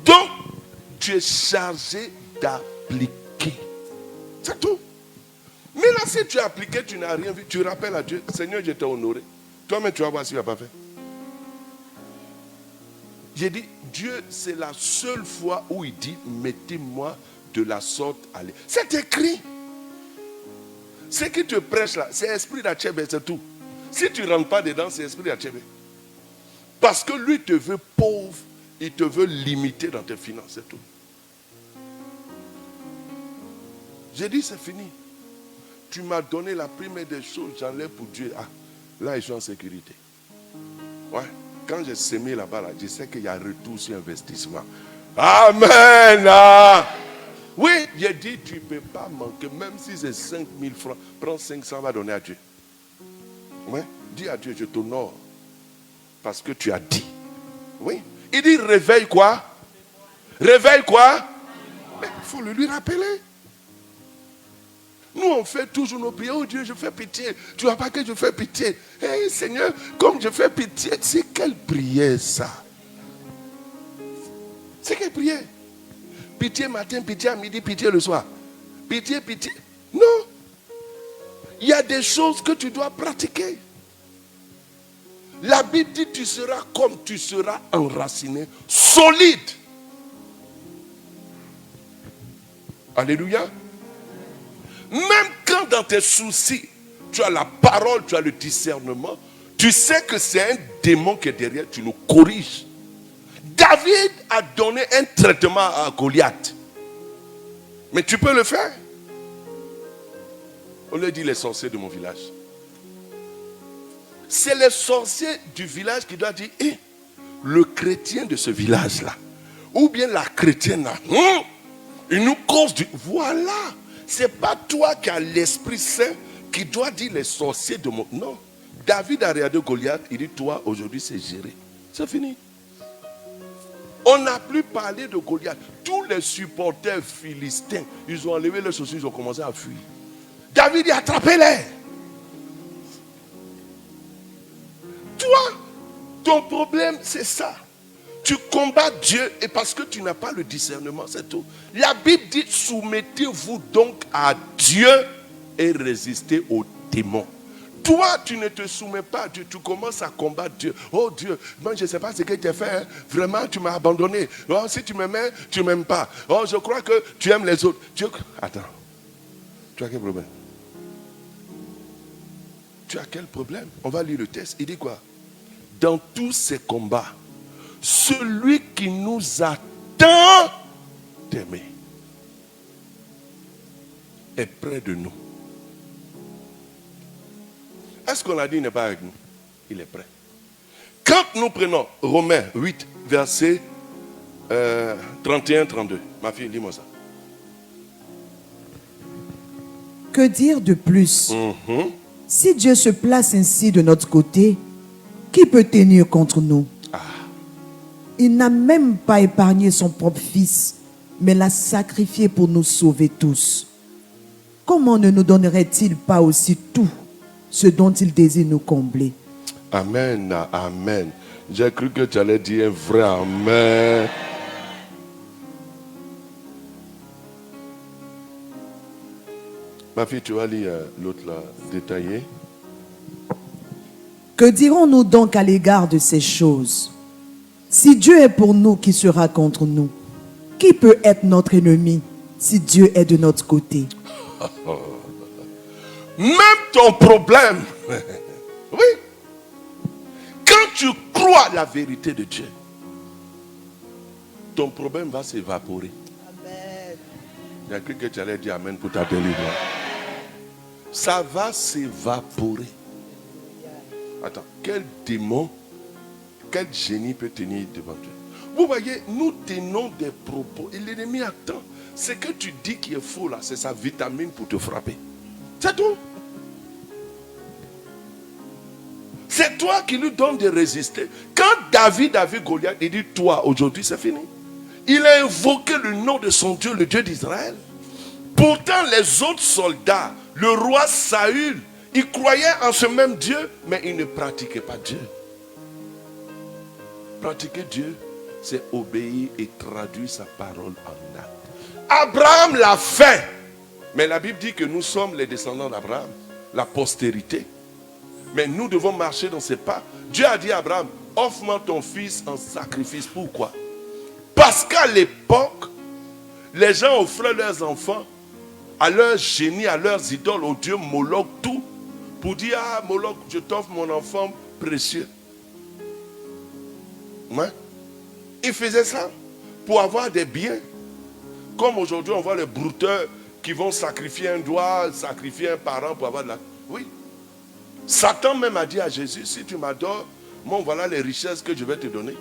Donc, tu es chargé d'appliquer. C'est tout. Maintenant, si tu as appliqué, tu n'as rien vu, tu rappelles à Dieu, Seigneur, je t'ai honoré. Toi-même, tu vas voir si tu n'as pas fait. J'ai dit, Dieu, c'est la seule fois où il dit, mettez-moi de la sorte à l'aise. C'est écrit. Ce qui te prêche là, c'est esprit d'Achebe, c'est tout. Si tu ne rentres pas dedans, c'est esprit d'Achebe. Parce que lui te veut pauvre, il te veut limiter dans tes finances, c'est tout. J'ai dit, c'est fini. Tu m'as donné la première des choses, j'enlève pour Dieu. Ah, là, je suis en sécurité. Ouais. Quand j'ai semé là-bas, là, je sais qu'il y a retour sur investissement. Amen. Ah. Oui, j'ai dit, tu ne peux pas manquer. Même si c'est 5 000 francs, prends 500, va donner à Dieu. Ouais. Dis à Dieu, je t'honore. Parce que tu as dit. Oui. Il dit, réveille quoi? Réveille quoi? Il faut le lui rappeler. Nous, on fait toujours nos prières. Oh Dieu, je fais pitié. Tu ne vois pas que je fais pitié. Hey, Seigneur, comme je fais pitié, c'est quelle prière ça? C'est quelle prière? Pitié matin, pitié à midi, pitié le soir. Pitié, pitié. Non. Il y a des choses que tu dois pratiquer. La Bible dit tu seras comme tu seras enraciné, solide. Alléluia. Même quand dans tes soucis, tu as la parole, tu as le discernement, tu sais que c'est un démon qui est derrière, tu le corriges. David a donné un traitement à Goliath. Mais tu peux le faire. On lui dit les sorciers de mon village. C'est les sorciers du village qui doivent dire, le chrétien de ce village-là, ou bien la chrétienne là, il nous cause du... Voilà. C'est pas toi qui as l'Esprit Saint qui doit dire les sorciers de mon... Non. David a regardé Goliath, il dit, toi, aujourd'hui, c'est géré. C'est fini. On n'a plus parlé de Goliath. Tous les supporters philistins, ils ont enlevé leurs chaussures, ils ont commencé à fuir. David dit, attrapez-les. Toi, ton problème, c'est ça. Tu combats Dieu et parce que tu n'as pas le discernement, c'est tout. La Bible dit, soumettez-vous donc à Dieu et résistez aux démons. Toi, tu ne te soumets pas à Dieu, tu commences à combattre Dieu. Oh Dieu, moi je ne sais pas ce que tu as fait. Hein. Vraiment, tu m'as abandonné. Oh, si tu m'aimais, tu ne m'aimes pas. Oh, je crois que tu aimes les autres. Dieu... Attends, tu as quel problème? Tu as quel problème? On va lire le texte. Il dit quoi? Dans tous ces combats, celui qui nous a tant aimés est près de nous. Est-ce qu'on a dit il n'est pas avec nous? Il est prêt. Quand nous prenons Romains 8, verset 31-32. Ma fille, dis-moi ça. Que dire de plus? Si Dieu se place ainsi de notre côté, qui peut tenir contre nous? Il n'a même pas épargné son propre fils, mais l'a sacrifié pour nous sauver tous. Comment ne nous donnerait-il pas aussi tout ce dont il désire nous combler? Amen, amen. J'ai cru que tu allais dire un vrai amen. Ma fille, tu vas lire l'autre là, détaillé. Que dirons-nous donc à l'égard de ces choses? Si Dieu est pour nous, qui sera contre nous? Qui peut être notre ennemi si Dieu est de notre côté? Même ton problème, oui, quand tu crois la vérité de Dieu, ton problème va s'évaporer. Amen. J'ai cru que tu allais dire amen pour ta délivrance. Ça va s'évaporer. Attends, quel démon, quel génie peut tenir devant Dieu? Vous voyez, nous tenons des propos et l'ennemi attend. Ce que tu dis qui est faux là, c'est sa vitamine pour te frapper. C'est tout. C'est toi qui lui donnes de résister. Quand David a vu Goliath, il dit, toi, aujourd'hui, c'est fini. Il a invoqué le nom de son Dieu, le Dieu d'Israël. Pourtant, les autres soldats, le roi Saül, ils croyaient en ce même Dieu, mais ils ne pratiquaient pas Dieu. Pratiquer Dieu, c'est obéir et traduire sa parole en acte. Abraham l'a fait. Mais la Bible dit que nous sommes les descendants d'Abraham, la postérité. Mais nous devons marcher dans ses pas. Dieu a dit à Abraham, offre-moi ton fils en sacrifice. Pourquoi? Parce qu'à l'époque, les gens offraient leurs enfants à leurs génies, à leurs idoles, aux dieux Moloch, tout, pour dire, ah Moloch, je t'offre mon enfant précieux. Ouais. Ils faisaient ça pour avoir des biens. Comme aujourd'hui, on voit les brouteurs qui vont sacrifier un doigt, sacrifier un parent pour avoir de la... Oui. Satan même a dit à Jésus, si tu m'adores, moi voilà les richesses que je vais te donner.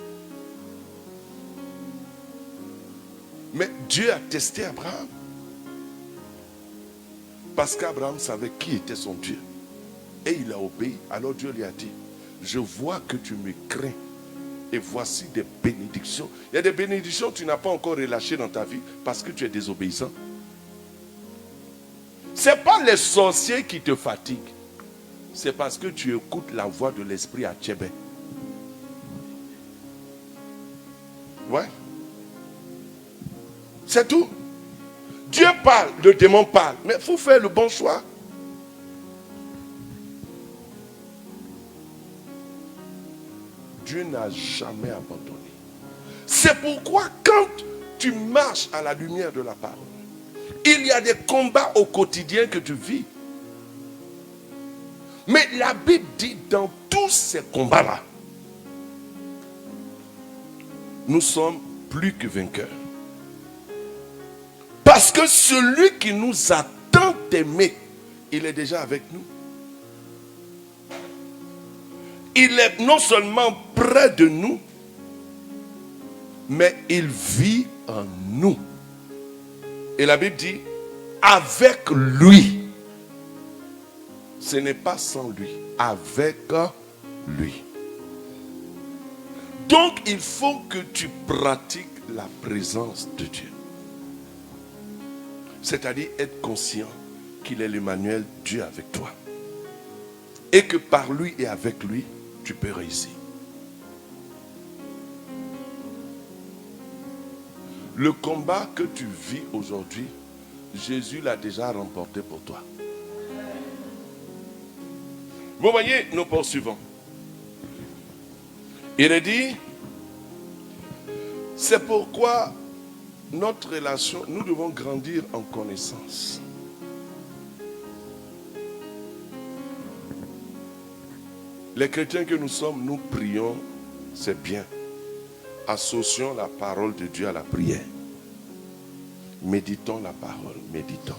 Mais Dieu a testé Abraham. Parce qu'Abraham savait qui était son Dieu. Et il a obéi. Alors Dieu lui a dit, je vois que tu me crains. Et voici des bénédictions. Il y a des bénédictions que tu n'as pas encore relâchées dans ta vie parce que tu es désobéissant. Ce n'est pas les sorciers qui te fatiguent. C'est parce que tu écoutes la voix de l'esprit à Tchébé. Ouais. C'est tout. Dieu parle, le démon parle. Mais il faut faire le bon choix. Dieu n'a jamais abandonné. C'est pourquoi quand tu marches à la lumière de la parole, il y a des combats au quotidien que tu vis. Mais la Bible dit dans tous ces combats-là, nous sommes plus que vainqueurs. Parce que celui qui nous a tant aimés, il est déjà avec nous. Il est non seulement près de nous, mais il vit en nous. Et la Bible dit, avec lui. Ce n'est pas sans lui, avec lui. Donc il faut que tu pratiques la présence de Dieu. C'est-à-dire être conscient qu'il est l'Emmanuel, Dieu avec toi. Et que par lui et avec lui, tu peux réussir. Le combat que tu vis aujourd'hui, Jésus l'a déjà remporté pour toi. Vous voyez, nous poursuivons. Il est dit, c'est pourquoi notre relation, nous devons grandir en connaissance. Les chrétiens que nous sommes, nous prions, c'est bien. Associons la parole de Dieu à la prière. Méditons la parole, méditons.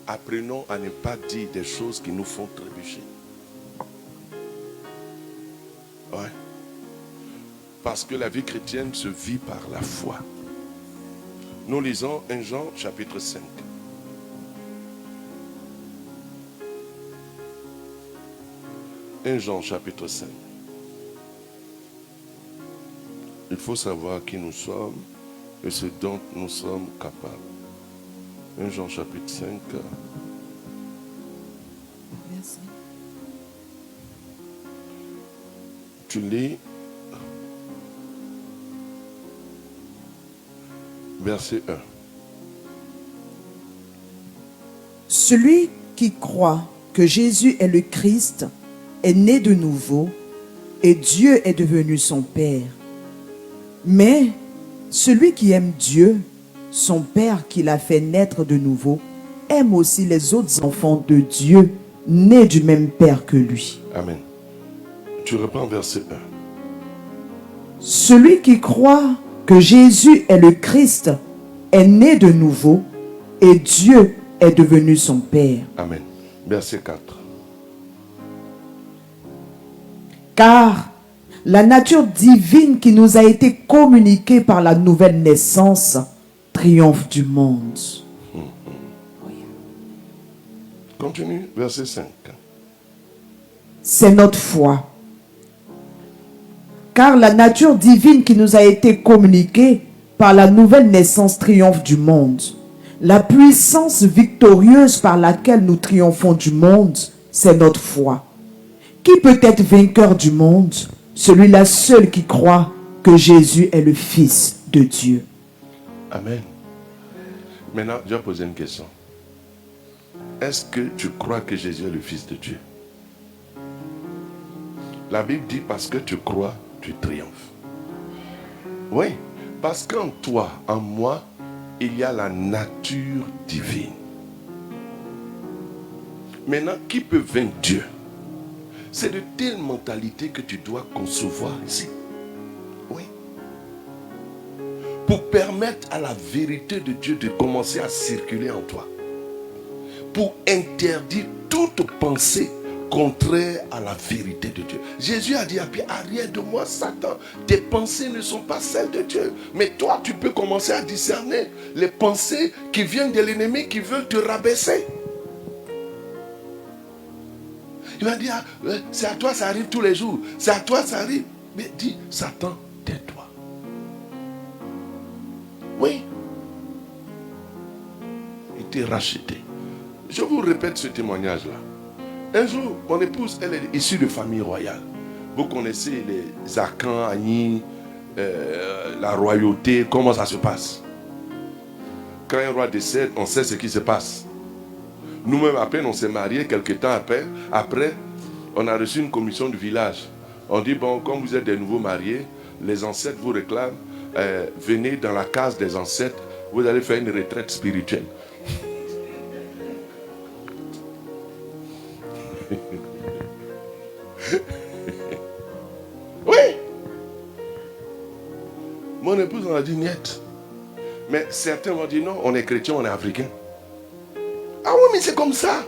Apprenons à ne pas dire des choses qui nous font trébucher. Ouais. Parce que la vie chrétienne se vit par la foi. Nous lisons 1 Jean chapitre 5. Jean chapitre 5. Il faut savoir qui nous sommes et ce dont nous sommes capables. 1 Jean chapitre 5. Merci. Tu lis verset 1. Celui qui croit que Jésus est le Christ est né de nouveau et Dieu est devenu son Père. Mais celui qui aime Dieu, son Père qui l'a fait naître de nouveau, aime aussi les autres enfants de Dieu nés du même Père que lui. Amen. Tu reprends verset 1. Celui qui croit que Jésus est le Christ est né de nouveau et Dieu est devenu son Père. Amen. Verset 4. Car la nature divine qui nous a été communiquée par la nouvelle naissance triomphe du monde. Continue, verset 5. C'est notre foi. Car la nature divine qui nous a été communiquée par la nouvelle naissance triomphe du monde. La puissance victorieuse par laquelle nous triomphons du monde, c'est notre foi. Qui peut être vainqueur du monde? Celui-là seul qui croit que Jésus est le Fils de Dieu. Amen. Maintenant, je vais poser une question. Est-ce que tu crois que Jésus est le Fils de Dieu? La Bible dit parce que tu crois, tu triomphes. Oui, parce qu'en toi, en moi, il y a la nature divine. Maintenant, qui peut vaincre Dieu? C'est de telle mentalité que tu dois concevoir ici. Oui. Pour permettre à la vérité de Dieu de commencer à circuler en toi. Pour interdire toute pensée contraire à la vérité de Dieu. Jésus a dit à Pierre, arrière de moi Satan, tes pensées ne sont pas celles de Dieu. Mais toi, tu peux commencer à discerner les pensées qui viennent de l'ennemi qui veulent te rabaisser. Il va dire, c'est à toi ça arrive tous les jours. C'est à toi ça arrive. Mais dis, Satan, tais-toi. Oui. Il t'est racheté. Je vous répète ce témoignage-là. Un jour, mon épouse, elle est issue de famille royale. Vous connaissez les Akans, Agni, la royauté, comment ça se passe. Quand un roi décède, on sait ce qui se passe. Nous-mêmes, à peine on s'est mariés, quelques temps après, on a reçu une commission du village. On dit, bon, comme vous êtes des nouveaux mariés, les ancêtres vous réclament, venez dans la case des ancêtres, vous allez faire une retraite spirituelle. Oui. Mon épouse on a dit niet. Mais certains vont dire non, on est chrétien, on est africain. Ah oui, mais c'est comme ça.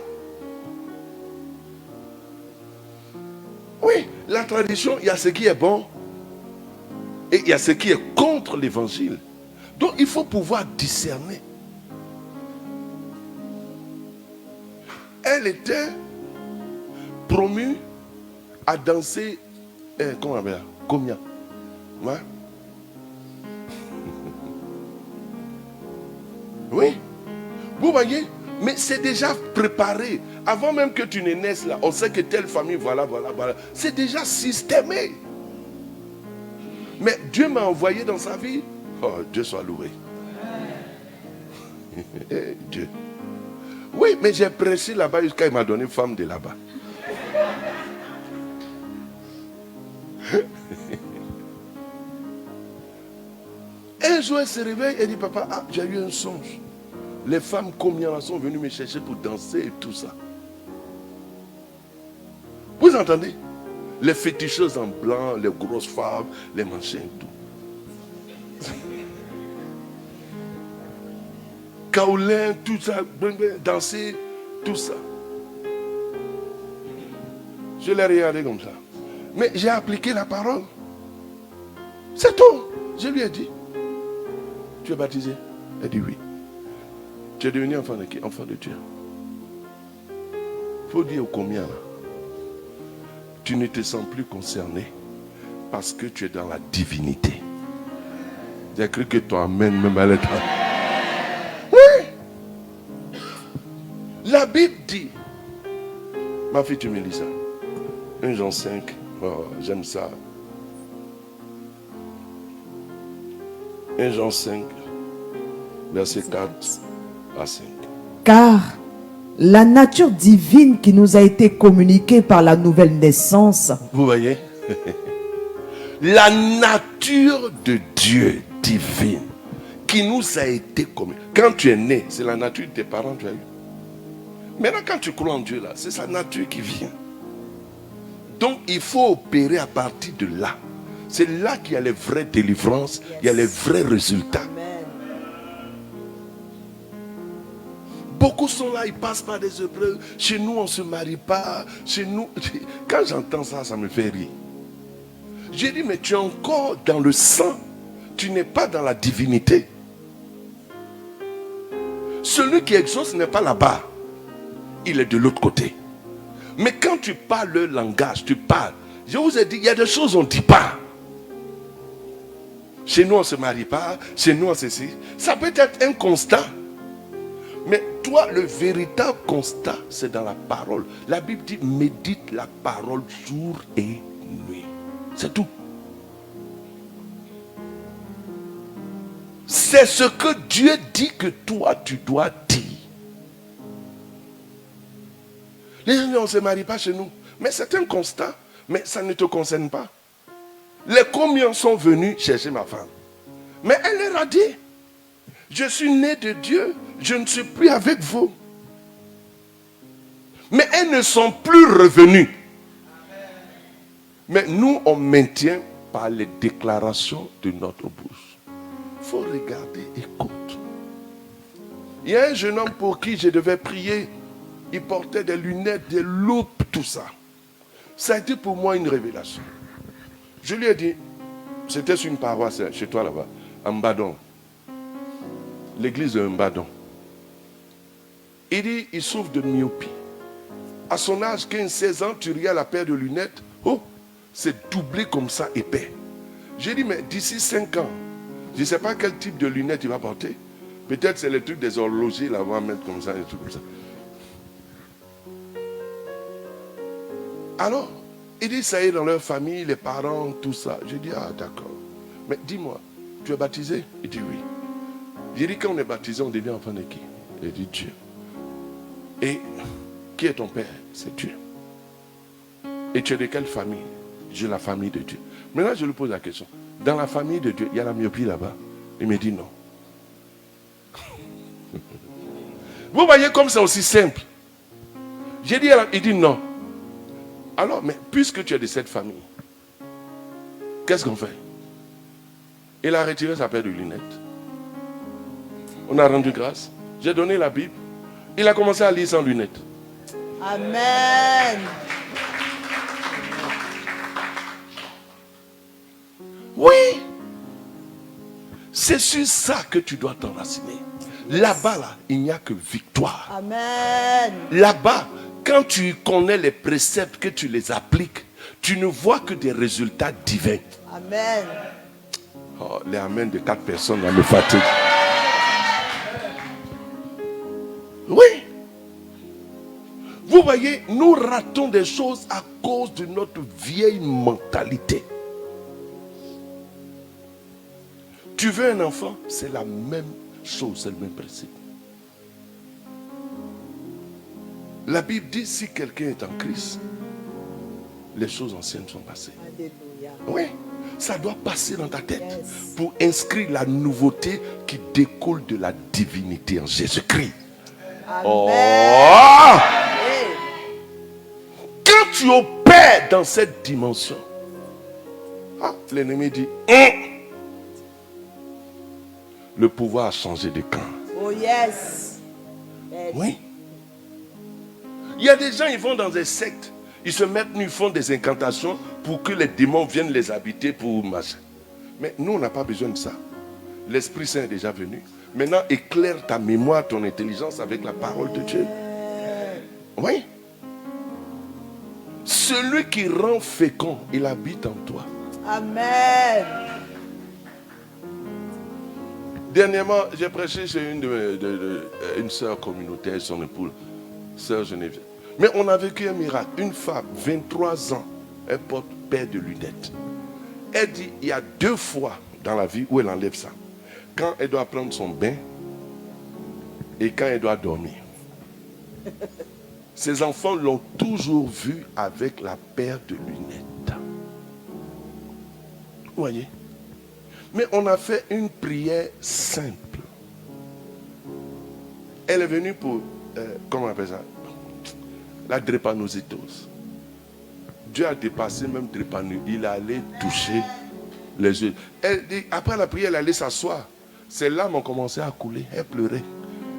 Oui, la tradition, il y a ce qui est bon et il y a ce qui est contre l'évangile. Donc il faut pouvoir discerner. Elle était promue à danser, comment on appelle ça? Combien? Ouais. Oui. Vous voyez? Mais c'est déjà préparé. Avant même que tu ne naisses là, on sait que telle famille, voilà. C'est déjà systémé. Mais Dieu m'a envoyé dans sa vie. Oh, Dieu soit loué. Dieu. Oui, mais j'ai prêché là-bas jusqu'à il m'a donné une femme de là-bas. Un jour, elle se réveille et dit, papa, j'ai eu un songe. Les femmes combien sont venues me chercher pour danser et tout ça. Vous entendez? Les féticheuses en blanc, les grosses femmes, les machins et tout. Kaolin, tout ça, danser, tout ça. Je l'ai regardé comme ça. Mais j'ai appliqué la parole. C'est tout. Je lui ai dit, tu es baptisé? Elle dit oui. Tu es devenu enfant de qui? Enfant de Dieu. Il faut dire combien là. Tu ne te sens plus concerné parce que tu es dans la divinité. J'ai cru que toi amène même à l'être. Oui. La Bible dit, ma fille, tu me lis ça. 1 Jean 5. Oh, j'aime ça. 1 Jean 5, verset 4 à 5. Car la nature divine qui nous a été communiquée par la nouvelle naissance. Vous voyez? La nature de Dieu divine qui nous a été communiquée. Quand tu es né, c'est la nature de tes parents que tu as eu. Maintenant, quand tu crois en Dieu, là, c'est sa nature qui vient. Donc, il faut opérer à partir de là. C'est là qu'il y a les vraies délivrances, il y a les vrais résultats. Beaucoup sont là, ils passent par des épreuves. Chez nous, on ne se marie pas. Chez nous, quand j'entends ça, ça me fait rire. J'ai dit, mais tu es encore dans le sang. Tu n'es pas dans la divinité. Celui qui exauce n'est pas là-bas. Il est de l'autre côté. Mais quand tu parles le langage, tu parles. Je vous ai dit, il y a des choses qu'on ne dit pas. Chez nous, on ne se marie pas. Chez nous, on ceci. Ça peut être un constat. Mais toi, le véritable constat, c'est dans la parole. La Bible dit, médite la parole jour et nuit. C'est tout. C'est ce que Dieu dit que toi, tu dois dire. Les gens disent, on ne se marie pas chez nous. Mais c'est un constat. Mais ça ne te concerne pas. Les combien sont venus chercher ma femme. Mais elle leur a dit, je suis né de Dieu, je ne suis plus avec vous. Mais elles ne sont plus revenues. Mais nous, on maintient par les déclarations de notre bouche. Il faut regarder, écoute. Il y a un jeune homme pour qui je devais prier. Il portait des lunettes, des loupes, tout ça. Ça a été pour moi une révélation. Je lui ai dit, c'était sur une paroisse chez toi là-bas, à Mbadon. L'église de Mbadon. Il dit, il souffre de myopie. À son âge, 15-16 ans, tu regardes la paire de lunettes, oh, c'est doublé comme ça, épais. J'ai dit, mais d'ici 5 ans, je ne sais pas quel type de lunettes il va porter. Peut-être c'est le truc des horlogers, là, on va mettre comme ça, et tout comme ça. Alors, il dit, ça y est, dans leur famille, les parents, tout ça. J'ai dit, ah, d'accord. Mais dis-moi, tu es baptisé? Il dit, oui. J'ai dit, quand on est baptisé, on devient enfant de qui? Il dit, Dieu. Et qui est ton père? C'est Dieu. Et tu es de quelle famille? J'ai la famille de Dieu. Maintenant, je lui pose la question. Dans la famille de Dieu, il y a la myopie là-bas? Il me dit non. Vous voyez comme c'est aussi simple. J'ai dit, il dit non. Alors, mais puisque tu es de cette famille, qu'est-ce qu'on fait? Il a retiré sa paire de lunettes. On a rendu grâce. J'ai donné la Bible. Il a commencé à lire sans lunettes. Amen. Oui. C'est sur ça que tu dois t'enraciner. Là-bas, là, il n'y a que victoire. Amen. Là-bas, quand tu connais les préceptes, que tu les appliques, tu ne vois que des résultats divins. Amen. Oh, les amens de 4 personnes là me fatiguent. Oui. Vous voyez, nous ratons des choses à cause de notre vieille mentalité. Tu veux un enfant, c'est la même chose, c'est le même principe. La Bible dit, si quelqu'un est en Christ, les choses anciennes sont passées. Alléluia. Oui, ça doit passer dans ta tête Yes. pour inscrire la nouveauté qui découle de la divinité en Jésus-Christ. Amen. Oh! Hey. Quand tu opères dans cette dimension, l'ennemi dit, le pouvoir a changé de camp. Oh yes. Yes. Oui. Il y a des gens, ils vont dans des sectes, ils se mettent, ils font des incantations pour que les démons viennent les habiter pour machin. Mais nous, on n'a pas besoin de ça. L'Esprit Saint est déjà venu. Maintenant, éclaire ta mémoire, ton intelligence avec la parole de Dieu. Oui. Celui qui rend fécond, il habite en toi. Amen. Dernièrement, j'ai prêché chez une sœur communautaire, son épouse, sœur Geneviève. Mais on a vécu un miracle. Une femme, 23 ans, elle porte paire de lunettes. Elle dit, il y a 2 fois dans la vie où elle enlève ça. Quand elle doit prendre son bain et quand elle doit dormir. Ses enfants l'ont toujours vue avec la paire de lunettes. Vous voyez? Mais on a fait une prière simple. Elle est venue pour, comment on appelle ça? La drépanocytose. Dieu a dépassé même drépanocytose. Il allait toucher les yeux. Elle dit, après la prière, elle allait s'asseoir. Ses larmes ont commencé à couler. Elle pleurait.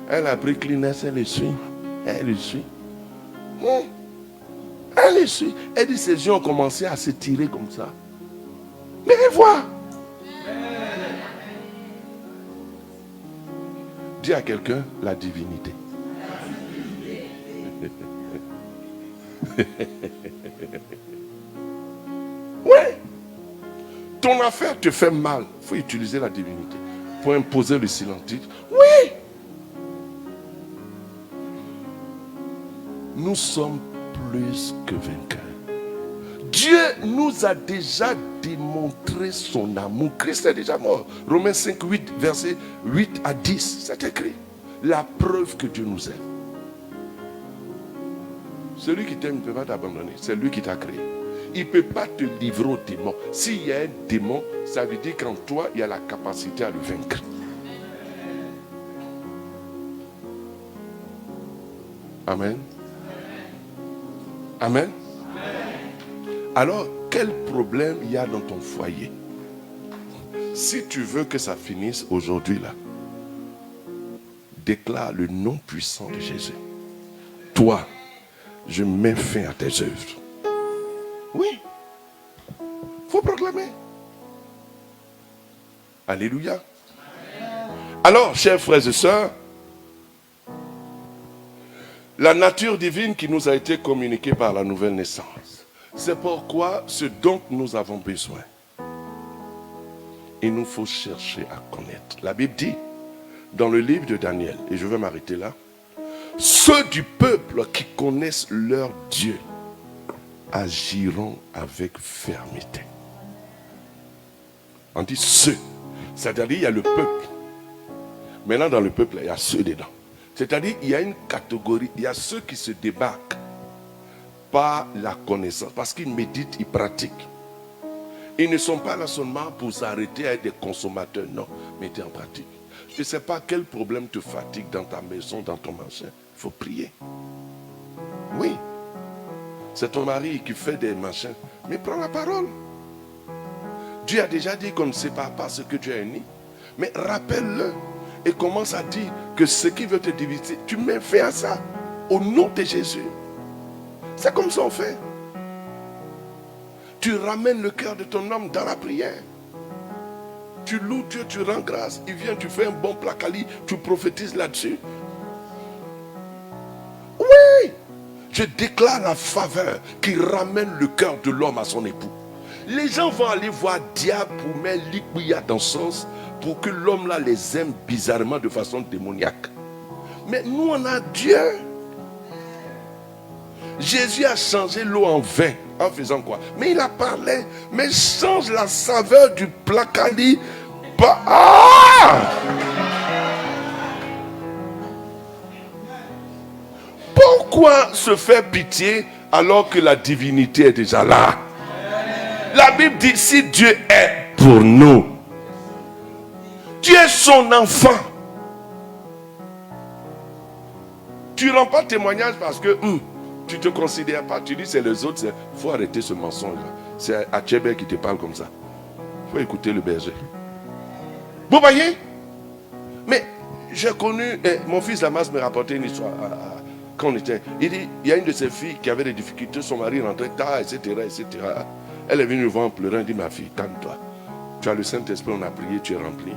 Elle a pris Kleenex, elle le suit. Elle le suit. Elle le suit. Elle dit, ses yeux ont commencé à se tirer comme ça. Mais elle voit. Dis à quelqu'un la divinité. Oui. Ton affaire te fait mal. Il faut utiliser la divinité pour imposer le silence. Oui. Nous sommes plus que vainqueurs. Dieu nous a déjà démontré son amour. Christ est déjà mort. Romains 5, 8, versets 8 à 10. C'est écrit. La preuve que Dieu nous aime. Celui qui t'aime ne peut pas t'abandonner. C'est lui qui t'a créé. Il ne peut pas te livrer au démon. S'il y a un démon, ça veut dire qu'en toi, il y a la capacité à le vaincre. Amen. Amen. Alors, quel problème il y a dans ton foyer? Si tu veux que ça finisse aujourd'hui là, déclare le nom puissant de Jésus. Toi, je mets fin à tes œuvres. Oui. Il faut proclamer. Alléluia. Alors, chers frères et sœurs, la nature divine qui nous a été communiquée par la nouvelle naissance, c'est pourquoi ce dont nous avons besoin, il nous faut chercher à connaître. La Bible dit, dans le livre de Daniel, et je vais m'arrêter là, ceux du peuple qui connaissent leur Dieu agiront avec fermeté. On dit ceux, c'est-à-dire il y a le peuple. Maintenant dans le peuple, il y a ceux dedans. C'est-à-dire il y a une catégorie, il y a ceux qui se débarquent par la connaissance, parce qu'ils méditent, ils pratiquent. Ils ne sont pas là seulement pour s'arrêter à être des consommateurs, non, mais ils en pratique. Je ne sais pas quel problème te fatigue dans ta maison, dans ton machin. Il faut prier. Oui. C'est ton mari qui fait des machins. Mais prends la parole. Dieu a déjà dit qu'on ne sépare pas ce que Dieu a uni. Mais rappelle-le et commence à dire que ce qui veut te diviser, tu mets fin à ça. Au nom de Jésus. C'est comme ça on fait. Tu ramènes le cœur de ton homme dans la prière. Tu loues Dieu, tu rends grâce. Il vient, tu fais un bon placali, tu prophétises là-dessus. Oui, je déclare la faveur qui ramène le cœur de l'homme à son époux. Les gens vont aller voir diable pour mettre l'ikouya dans le sens pour que l'homme là les aime bizarrement de façon démoniaque. Mais nous on a Dieu. Jésus a changé l'eau en vin. En faisant quoi? Mais il a parlé. Mais change la saveur du placali. Pourquoi se faire pitié alors que la divinité est déjà là? La Bible dit, si Dieu est pour nous, tu es son enfant. Tu ne rends pas témoignage parce que tu ne te considères pas. Tu dis c'est les autres. Il faut arrêter ce mensonge-là. C'est Achebe qui te parle comme ça. Il faut écouter le berger. Vous voyez? Mais j'ai connu, mon fils Damas me rapportait une histoire quand on était. Il dit, il y a une de ses filles qui avait des difficultés, son mari rentrait tard, etc., etc. Elle est venue me voir en pleurant, elle dit, ma fille, calme-toi. Tu as le Saint-Esprit, on a prié, tu es rempli.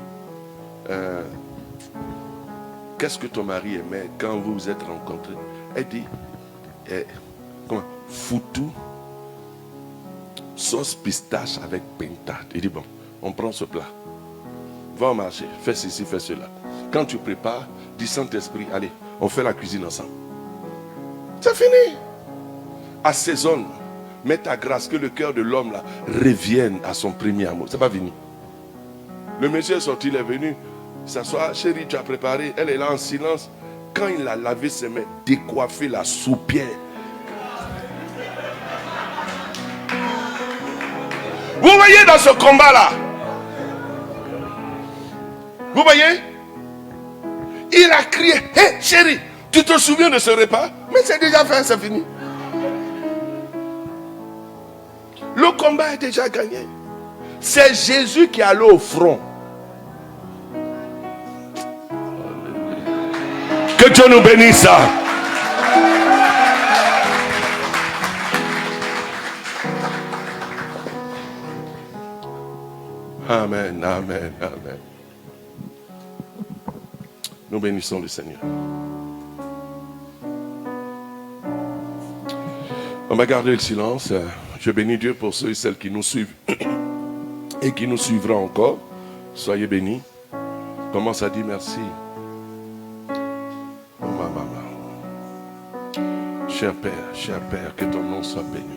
Qu'est-ce que ton mari aimait quand vous vous êtes rencontrés? Elle dit, comment? Foutou, sauce pistache avec pintade. Il dit, bon, on prend ce plat. Va au marché, fais ceci, fais cela. Quand tu prépares, dis Saint-Esprit, allez, on fait la cuisine ensemble. C'est fini. Assaisonne, mets ta grâce, que le cœur de l'homme là revienne à son premier amour. C'est pas fini. Le monsieur est sorti, il est venu s'asseoir. Chérie, tu as préparé. Elle est là en silence. Quand il a lavé ses mains, décoiffé la soupière. Vous voyez dans ce combat là? Vous voyez? Il a crié, hé chérie, tu te souviens de ce repas? Mais c'est déjà fait, c'est fini. Le combat est déjà gagné. C'est Jésus qui est allé au front. Que Dieu nous bénisse. Amen, amen, amen. Nous bénissons le Seigneur. On va garder le silence. Je bénis Dieu pour ceux et celles qui nous suivent et qui nous suivra encore. Soyez bénis. Commence à dire merci. Oh ma maman. Cher Père, que ton nom soit béni.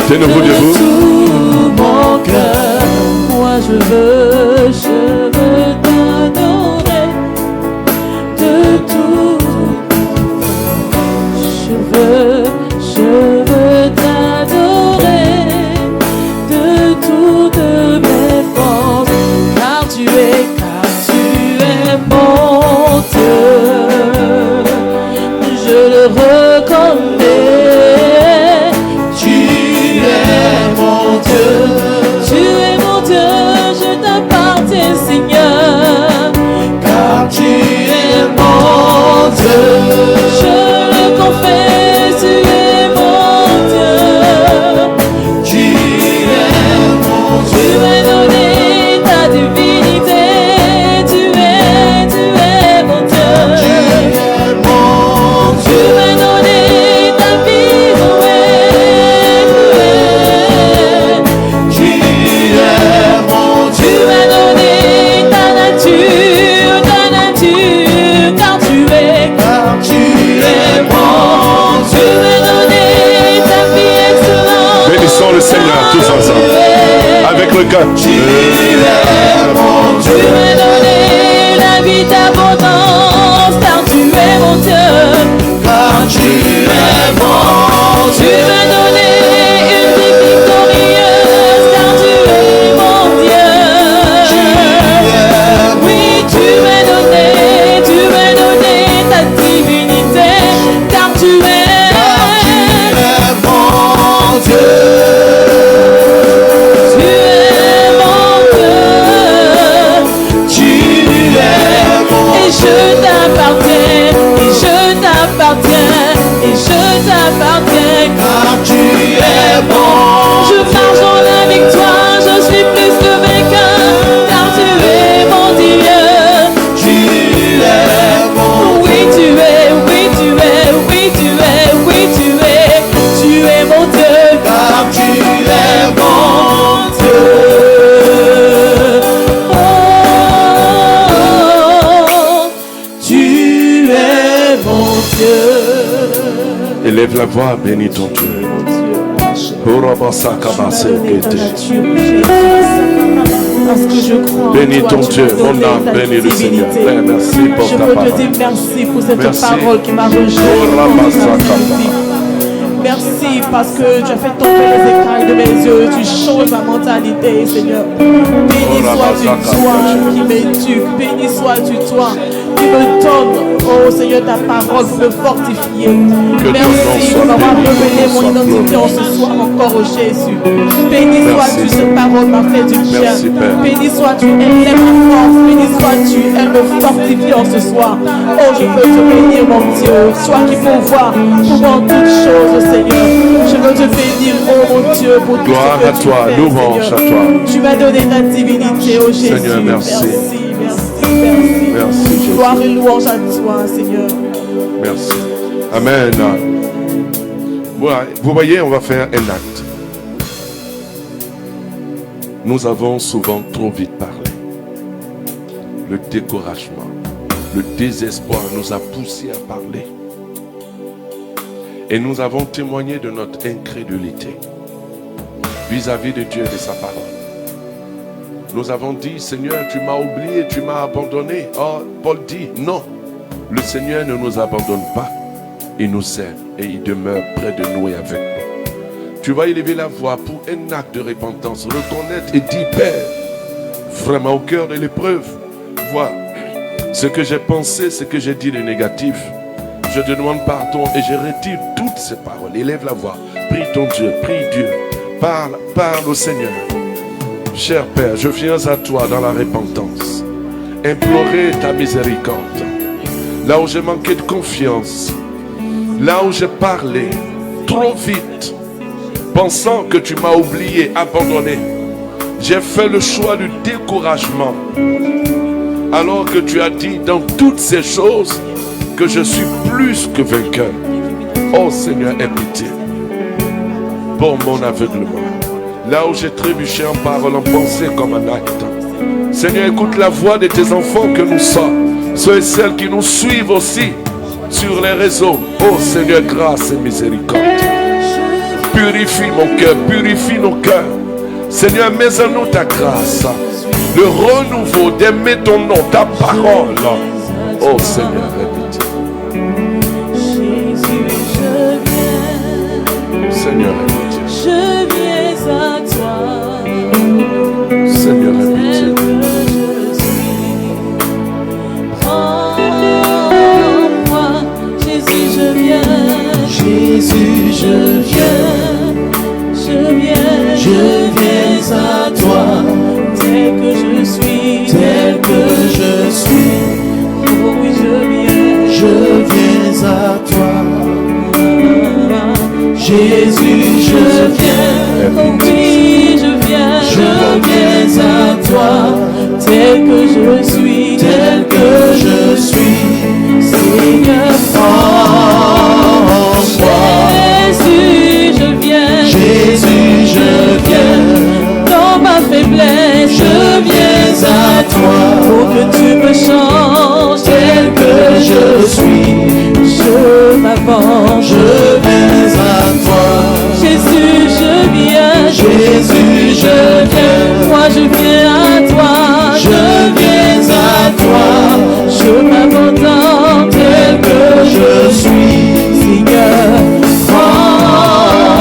Tenez-vous debout. Tout mon cœur, moi je veux t'adorer de tout. Je veux t'adorer de toutes mes forces, car tu es mon Dieu. Je le reconnais. Je le confesse, tu es mon Dieu. Tu es mon Dieu. Tu m'as donné ta divinité. Tu es mon Dieu. Tu es mon Dieu. Tu m'as donné ta vie, Tu es mon Dieu. Tu m'as donné ta nature, car tu es bon. Tu m'as donné ta vie excellente. Bénissons le Seigneur tous ensemble. Avec le cœur. Tu es bon. Tu m'as donné la vie d'abondance, car tu es mon Dieu. Car tu es bon. Tu m'as donné une vie victorieuse, car tu es mon Dieu. Oui, tu m'as donné ta divinité, car tu es mon Dieu. Tu es mon Dieu. Tu es mon Dieu. Et je t'appartiens, car tu es bon. Je marche dans la victoire, je suis plus que vainqueur, car tu es mon Dieu. Tu es bon. Oui, tu es mon Dieu, car tu es mon Dieu. Oh, tu es mon Dieu. Élève la voix, bénis ton Dieu. Parce que je crois. Bénis ton Dieu, mon âme, bénis le Seigneur. Père, merci pour ta parole. Je veux te dire merci pour cette parole qui m'a rejoint. Merci parce que tu as fait tomber les écailles de mes yeux. Tu changes ma mentalité, Seigneur. Béni sois-tu toi qui m'éduques. Béni sois-tu toi qui me donnes, oh Seigneur, ta parole pour me fortifier. Que Merci ton nom pour m'avoir soit béni, révélé mon soit identité en ce soir encore, oh Jésus. Béni sois-tu, cette parole m'a fait du bien. Merci, Père. Béni sois-tu, elle est ma force. Béni sois-tu, elle me fortifie en ce soir. Oh, je veux te bénir, mon Dieu. Toi qui pourvois pour toutes choses, Seigneur. Je veux te bénir, oh mon Dieu, pour tout Gloire ce que à tu toi, fais, louange Seigneur. à toi. Tu m'as donné ta divinité, oh Jésus. Seigneur, merci. Merci. Merci, Jésus. Gloire et louange à toi, Seigneur. Merci. Amen. Voilà, vous voyez, on va faire un acte. Nous avons souvent trop vite parlé. Le découragement, le désespoir nous a poussés à parler. Et nous avons témoigné de notre incrédulité vis-à-vis de Dieu et de sa parole. Nous avons dit, Seigneur, tu m'as oublié, tu m'as abandonné. Oh, Paul dit, non, le Seigneur ne nous abandonne pas. Il nous aime et il demeure près de nous et avec nous. Tu vas élever la voix pour un acte de repentance, reconnaître et dire, Père, vraiment au cœur de l'épreuve, vois ce que j'ai pensé, ce que j'ai dit de négatif. Je te demande pardon et je retire toutes ces paroles. Élève la voix, prie ton Dieu, prie Dieu. Parle au Seigneur. Cher Père, je viens à toi dans la repentance. Implorer ta miséricorde. Là où j'ai manqué de confiance, là où j'ai parlé trop vite, pensant que tu m'as oublié, abandonné, j'ai fait le choix du découragement. Alors que tu as dit dans toutes ces choses que je suis plus que vainqueur. Oh Seigneur, aie pitié pour mon aveuglement. Là où j'ai trébuché en parole, en pensée comme en acte. Seigneur, écoute la voix de tes enfants que nous sommes. Ceux et celles qui nous suivent aussi sur les réseaux. Oh Seigneur, grâce et miséricorde. Purifie mon cœur, purifie nos cœurs. Seigneur, mets en nous ta grâce. Le renouveau d'aimer ton nom, ta parole. Oh Seigneur, répète. Seigneur, répète. Je viens à toi. Seigneur, répète. Prends-moi, Jésus, je viens. Jésus, je viens à toi, tel que je suis, tel que je suis. Oh oui, Je viens à toi. Jésus, je viens. oh oui, je viens à toi, tel que je suis, Tel que je suis. Seigneur, Prends-moi. Jésus, je viens. Jésus, je viens. Dans ma faiblesse, Je viens à toi. pour que tu me changes, Tel que je suis. je m'avance. Je viens à toi. Jésus, je viens. Jésus, je viens. Moi, je viens à toi. Je viens à toi. Je m'abandonne tel que Je suis. Seigneur. Prends-moi.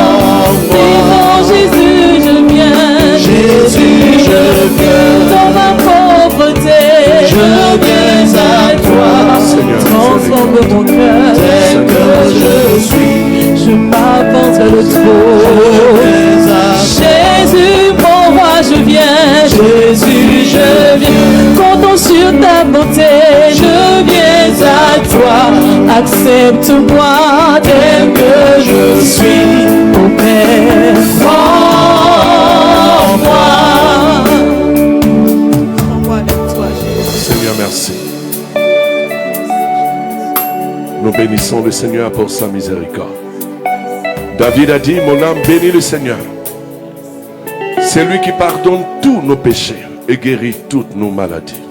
Vivant Jésus, je viens. Jésus, je viens. Dans ma pauvreté, Je viens à toi. Seigneur, transforme mon cœur. Tel que je suis. Je m'avance vers le Je trône. viens à Jésus, mon roi, je viens. Jésus, je viens. Comptons sur ta bonté. Je viens à toi. Accepte-moi tel que je suis. Mon Père, prends-moi. Prends-moi avec toi, Jésus. Seigneur, merci. Nous bénissons le Seigneur pour sa miséricorde. David a dit, mon âme bénit le Seigneur. C'est lui qui pardonne tous nos péchés et guérit toutes nos maladies.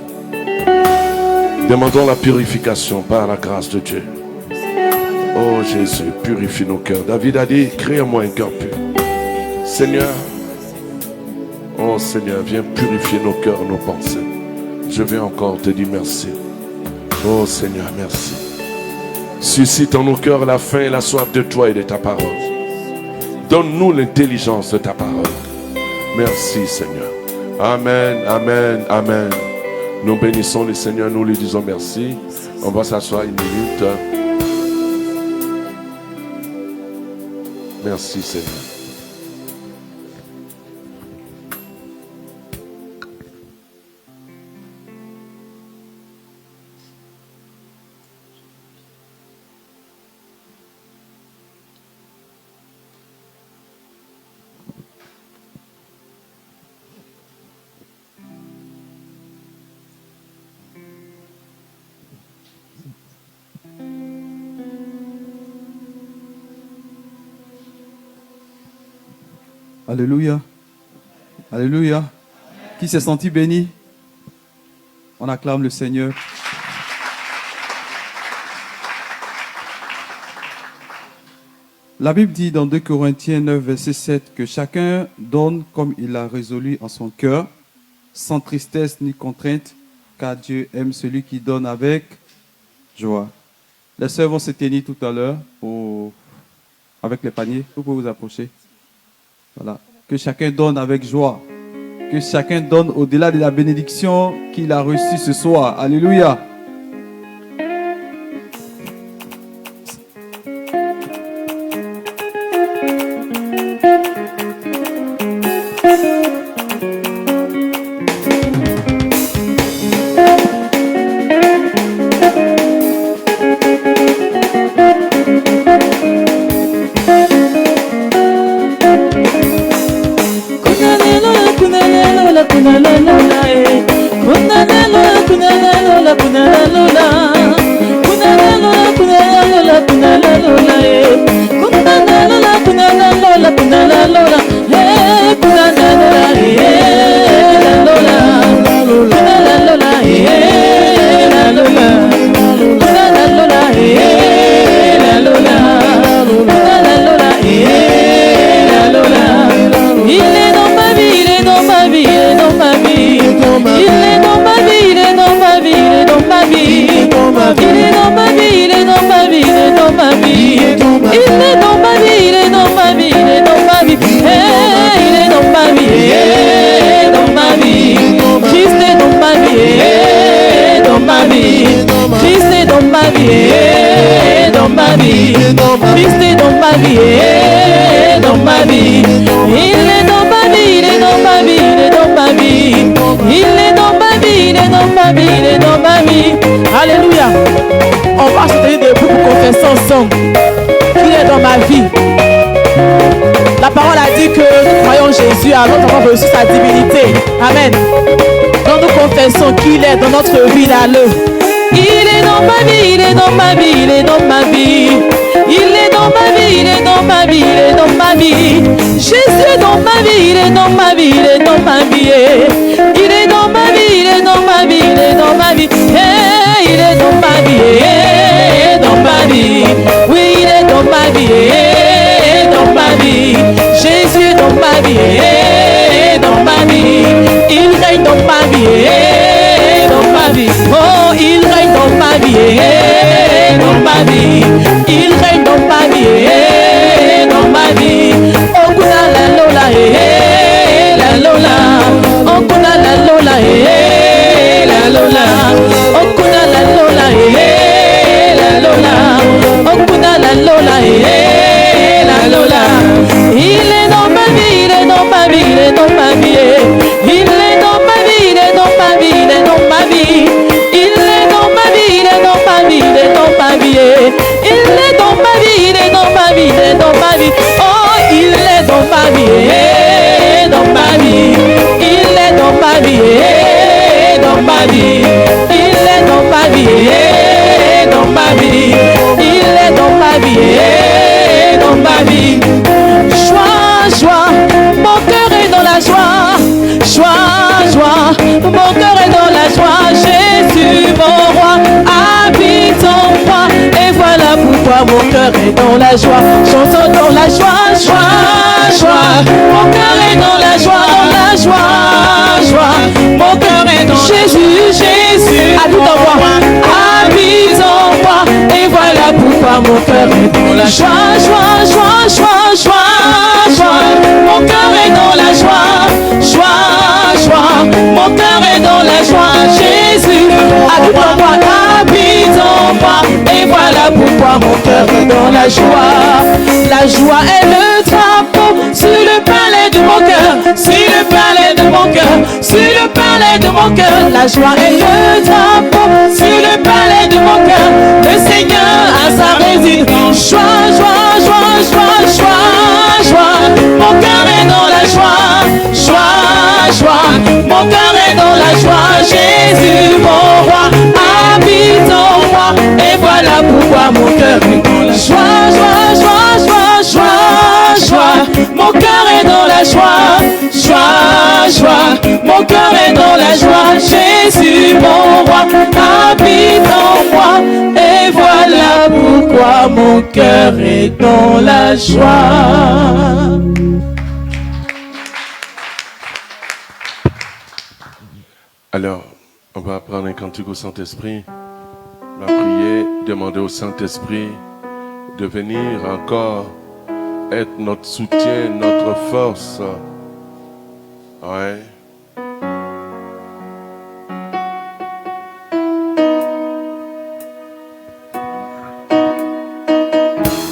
Demandons la purification par la grâce de Dieu. Oh Jésus, purifie nos cœurs. David a dit, crée en moi un cœur pur. Seigneur, oh Seigneur, viens purifier nos cœurs, nos pensées. Je vais encore te dire merci. Oh Seigneur, merci. Suscite en nos cœurs la faim et la soif de toi et de ta parole. Donne-nous l'intelligence de ta parole. Merci Seigneur. Amen, amen, amen. Nous bénissons le Seigneur, nous lui disons merci. On va s'asseoir une minute. Merci Seigneur. Alléluia. Alléluia. Qui s'est senti béni? On acclame le Seigneur. La Bible dit dans 2 Corinthiens 9, verset 7 que chacun donne comme il a résolu en son cœur, sans tristesse ni contrainte, car Dieu aime celui qui donne avec joie. Les sœurs vont se tenir tout à l'heure avec les paniers. Vous pouvez vous approcher. Voilà. Que chacun donne avec joie. Que chacun donne au-delà de la bénédiction qu'il a reçue ce soir. Alléluia. Alléluia. On va se tenir debout pour confesser ensemble qu'il est dans ma vie. La parole a dit que nous croyons Jésus, alors nous avons reçu sa divinité. Amen. Donc nous confessons qu'il est dans notre vie là. Il est dans ma vie, il est dans ma vie, il est dans ma vie. Il est dans ma vie, il est dans ma vie, il est dans ma vie. Jésus est dans ma vie, il est dans ma vie, il est dans ma vie. Il est dans ma vie, il est dans ma vie, il est dans ma vie. Il est dans ma vie, dans ma vie. Oui, il est dans ma vie, dans ma vie. Jésus est dans ma vie, dans ma vie. Il règne dans ma vie, dans ma vie. Oh, il règne dans ma vie, dans ma vie. Il règne dans ma vie, dans ma vie. Oh, kuna la lola, la lola. Oh, kuna la lola, la lola. Oh, kuna la lola, la lola. Oh, kuna la lola, la lola. Il est dans ma vie, il est dans ma vie, il est dans ma vie. Il est dans ma vie, il est dans ma vie, il est dans ma vie. Il est dans ma vie, il est dans ma vie, il est dans ma vie. Il est dans ma vie, il est dans ma vie, il est dans ma vie. Oh, il est dans ma vie, dans ma vie. Il est dans ma vie, dans ma vie. Il est dans ma vie, dans ma vie. Il est dans ma vie, dans ma vie. Joie, joie, mon cœur est dans la joie. Joie, joie, mon cœur est dans la joie. Jésus, mon roi, habite en moi. Et voilà pourquoi mon cœur est dans la joie. Chanson dans la joie, joie, joie. Mon cœur est dans la joie, joie. Mon cœur est dans Jésus, Jésus, habite en moi. Habite en moi. Et voilà pourquoi mon cœur est dans la joie, joie. Mon cœur est dans la joie, joie. Mon cœur est dans la joie, Jésus. Jésus, habite en moi, habite en moi. Et voilà pourquoi mon cœur est dans la joie. La joie est le drapeau sur le palais de mon cœur, sur le palais de mon cœur, sur le palais de mon cœur. La joie est le drapeau sur le palais de mon cœur. Le Seigneur a sa résidence. Joie, joie, joie, joie, joie, joie. Mon cœur est dans la joie, joie, joie. Mon cœur est dans la joie. Jésus, mon roi, habite en moi. Et voilà pourquoi mon cœur est dans la joie, joie, joie, joie, joie, joie. Mon cœur est dans la joie, joie, joie. Mon cœur est dans la joie. Jésus, mon roi, habite en moi. Et voilà pourquoi mon cœur est dans la joie. Alors, on va prendre un cantique au Saint-Esprit. On va prier, demander au Saint-Esprit de venir encore être notre soutien, notre force. Ouais.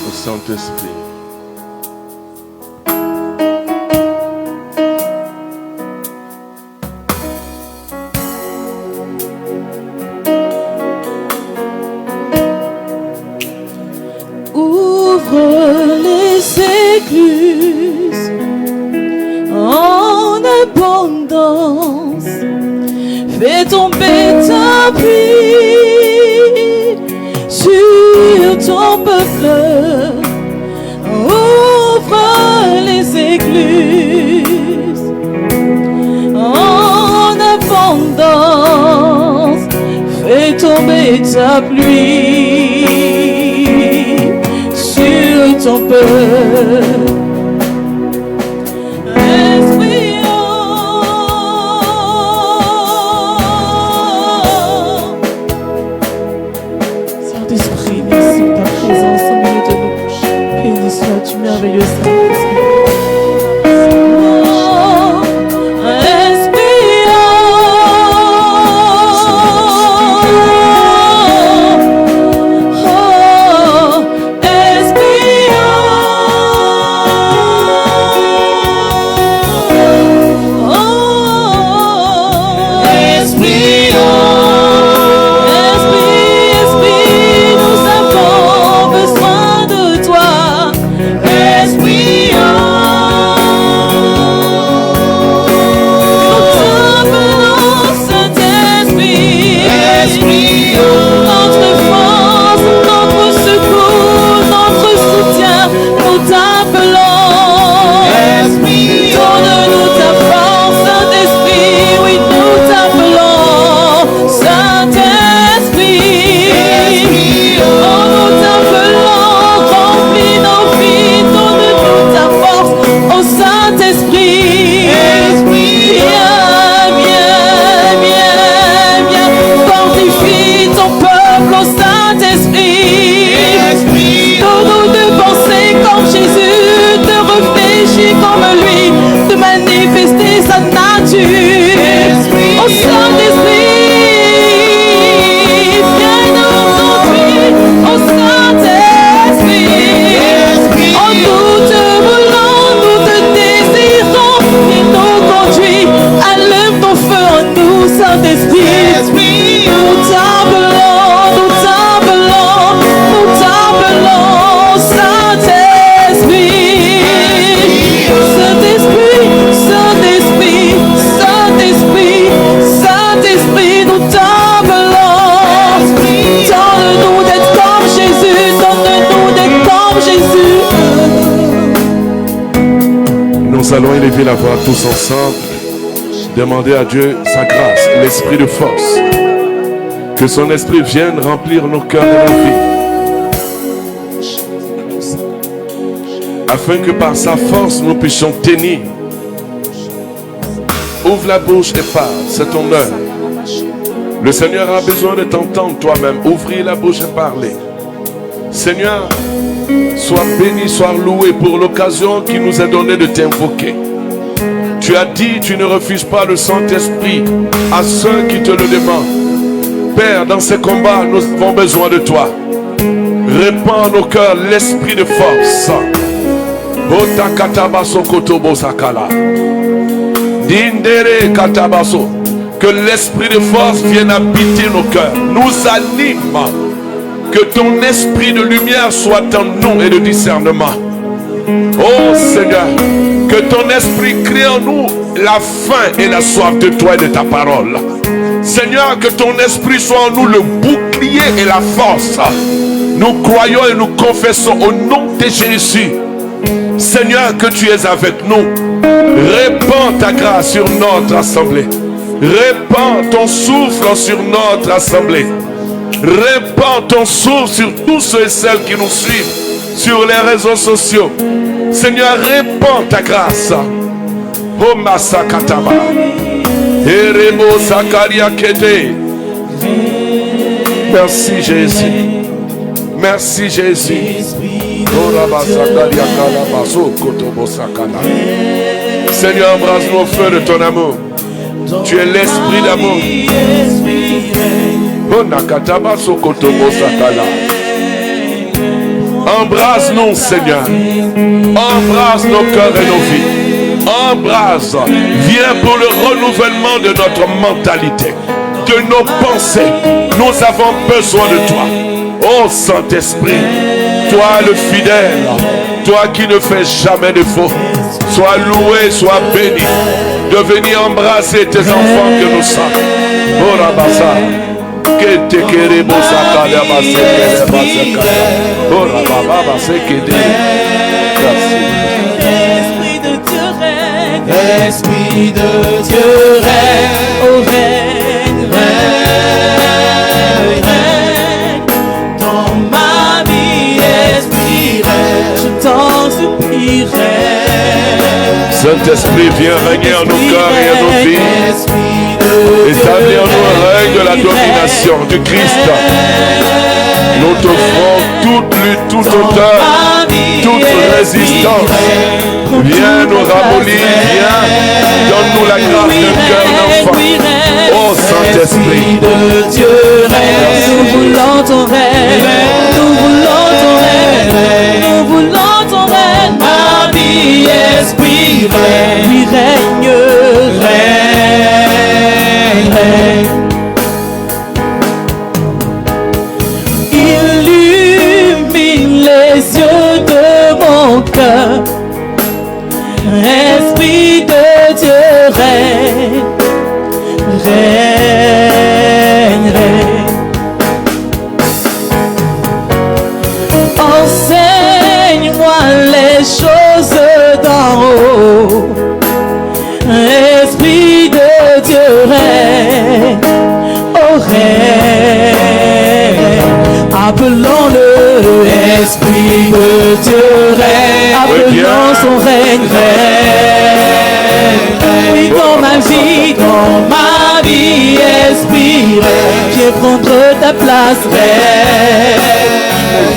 Au Saint-Esprit. Écluse en abondance, fais tomber ta pluie sur ton peuple, ouvre les écluses en abondance, fais tomber ta pluie sur ton peuple. Saint-Esprit, merci de ta présence au milieu de nous. Béni sois-tu, merveilleux Saint-Esprit. Nous allons élever la voix tous ensemble, demander à Dieu sa grâce, l'esprit de force, que son esprit vienne remplir nos cœurs et nos vies, afin que par sa force nous puissions tenir. Ouvre la bouche et parle, c'est ton heure. Le Seigneur a besoin de t'entendre toi-même. Ouvrir la bouche et parler. Seigneur, sois béni, sois loué pour l'occasion qui nous est donnée de t'invoquer. Tu as dit, tu ne refuses pas le Saint-Esprit à ceux qui te le demandent. Père, dans ces combats, nous avons besoin de toi. Répands en nos cœurs l'esprit de force. Dindere katabaso. Que l'esprit de force vienne habiter nos cœurs, nous anime. Que ton esprit de lumière soit en nous et de discernement. Oh Seigneur, que ton esprit crée en nous la faim et la soif de toi et de ta parole. Seigneur, que ton esprit soit en nous le bouclier et la force. Nous croyons et nous confessons au nom de Jésus. Seigneur, que tu es avec nous. Répands ta grâce sur notre assemblée. Répands ton souffle sur notre assemblée. Répands ton souffle sur tous ceux et celles qui nous suivent sur les réseaux sociaux. Seigneur, répands ta grâce. Oh Masakataba. Eremo Sakaria Kete. Merci Jésus. Merci Jésus. Seigneur, embrasse-nous au feu de ton amour. Tu es l'esprit d'amour. Embrasse-nous, Seigneur. Embrasse nos cœurs et nos vies. Embrasse. Viens pour le renouvellement de notre mentalité, de nos pensées. Nous avons besoin de toi. Oh Saint-Esprit, toi le fidèle, toi qui ne fais jamais de faux, sois loué, sois béni de venir embrasser tes enfants que nous sommes. Oh Rabassa, que te queremos sacar de oh Rababa, c'est que Esprit de Dieu règne, Esprit de Dieu règne, oh règne, règne, règne, dans ma vie, Esprit règne, je t'en supplie. Saint-Esprit, viens régner en nos cœurs et en nos vies. Établis en nous un règne de la domination du Christ. Nous t'offrons toute lutte, toute hauteur, toute résistance. Viens nous ramollir, viens, donne-nous la grâce d'un cœur d'enfant. Oh Saint-Esprit, de Dieu règne, nous voulons ton règne, nous voulons ton règne, nous voulons ton règne, ma vie, Esprit règne, oui, règne, règne, règne. Illumine les yeux de mon cœur, Esprit de Dieu règne, règne, règne. Enseigne-moi les choses d'en haut, Esprit de Dieu règne, oh règne. Appelons-le Esprit de Dieu règne, appelons son règne, règne. Oui, dans ma vie, Esprit règne. Viens prendre ta place, règne.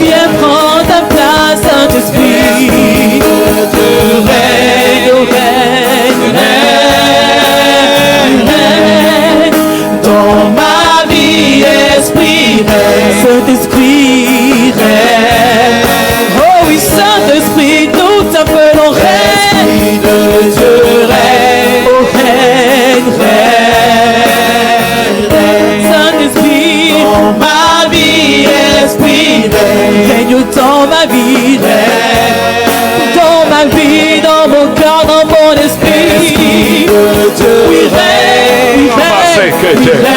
Viens prendre ta place, Saint-Esprit. Règne, oh règne, règne, règne. Dans ma vie, Esprit règne. Saint-Esprit règne. Oh oui, Saint-Esprit, nous t'appelons règne. Esprit de Dieu règne. Oh règne, règne, règne. Saint-Esprit, dans ma vie, Esprit règne. Règne dans ma vie, règne. Dans ma vie, dans mon cœur, dans mon esprit. Esprit de Dieu, oui règne, oui règne, oui règne.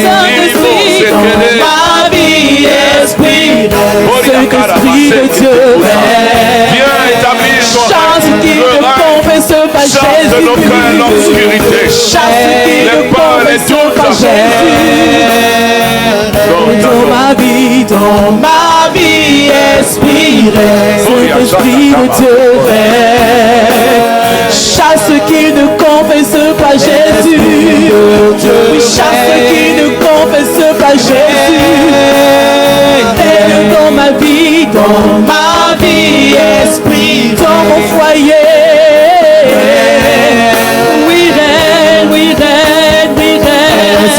Saint-Esprit, dans ma vie, Esprit règne. Saint-Esprit de Dieu règne. viens établir ton Chasse qui ne confesse pas Jésus. de nos cœurs l'obscurité. Chasse qui ne confesse pas Jésus. Dans ma vie, Esprit règne. Saint-Esprit de Dieu règne. Chasse qui ne confesse pas Jésus. Oui, chasse qui ne confesse pas Jésus. Règne dans ma vie, Esprit, dans mon foyer. Oui, règne, oui, règne, oui, règne.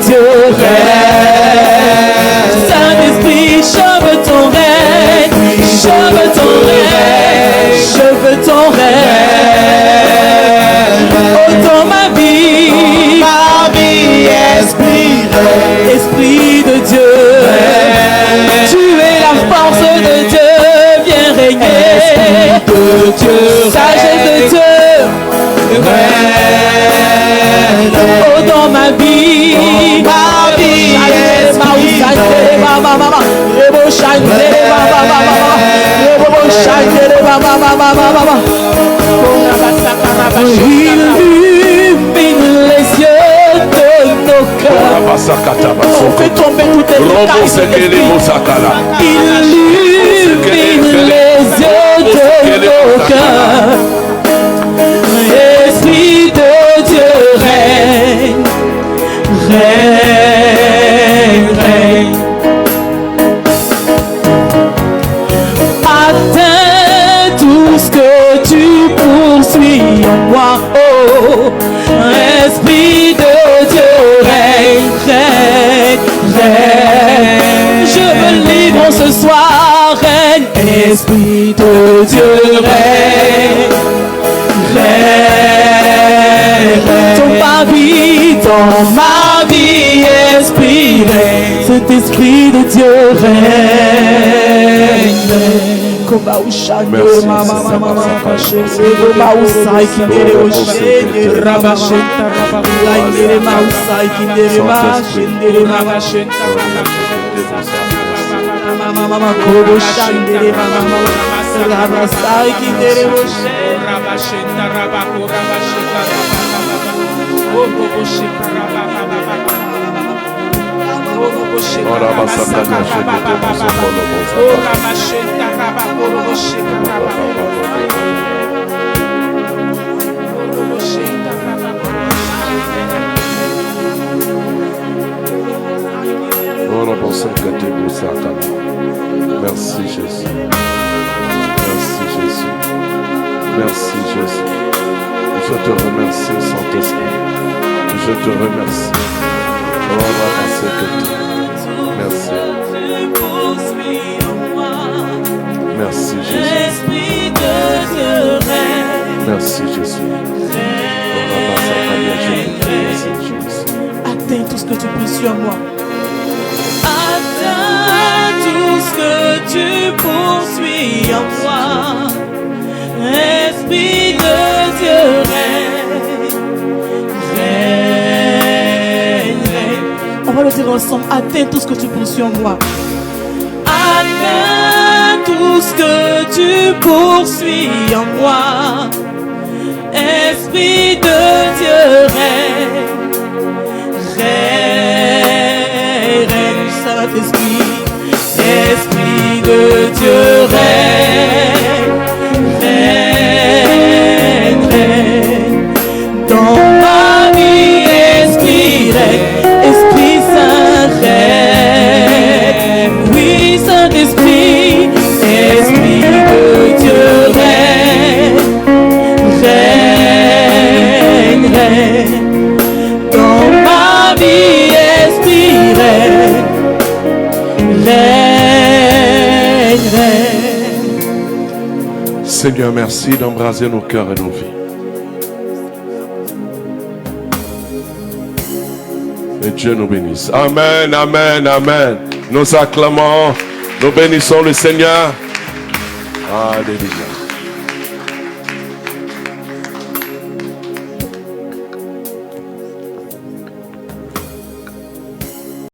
Dieu règne. Saint-Esprit, je veux ton règne. Je veux ton règne. Je veux ton règne. Oh, dans ma vie, Esprit de Dieu, tu es la force de Dieu, viens régner. Sagesse de Dieu, oh, dans ma vie, illumine les yeux de nos cœurs. On fait tomber toutes les illumine les yeux de nos cœurs. Esprit de Dieu règne, règne, règne. Atteins tout ce que tu poursuis en moi. Oh, Esprit de Dieu règne, règne, règne. Je me livre ce soir, règne. Esprit de Dieu règne, règne. Dans ma vie, Esprit règne. Cet Esprit de Dieu règne. Merci Jésus. Merci Jésus. Merci Jésus. Je te remercie, Saint-Esprit. Je te remercie. Merci. Merci Jésus. Merci Jésus. Atteins tout ce que tu poursuis en moi. Atteins tout ce que tu poursuis en moi. Esprit de Dieu règne, règne, règne. On va le dire ensemble. Atteins tout ce que tu poursuis en moi. Atteins tout ce que tu poursuis en moi. Esprit de Dieu règne, règne, règne. Saint-Esprit, Esprit de Dieu règne, règne, règne. Dans ma vie, Esprit règne, Esprit Saint règne. Oui, Saint-Esprit, Esprit de Dieu règne, règne, règne. Dans ma vie, Esprit règne, règne, règne. Seigneur, merci d'embraser nos cœurs et nos vies. Et Dieu nous bénisse. Amen, amen, amen. Nous acclamons, nous bénissons le Seigneur. Alléluia.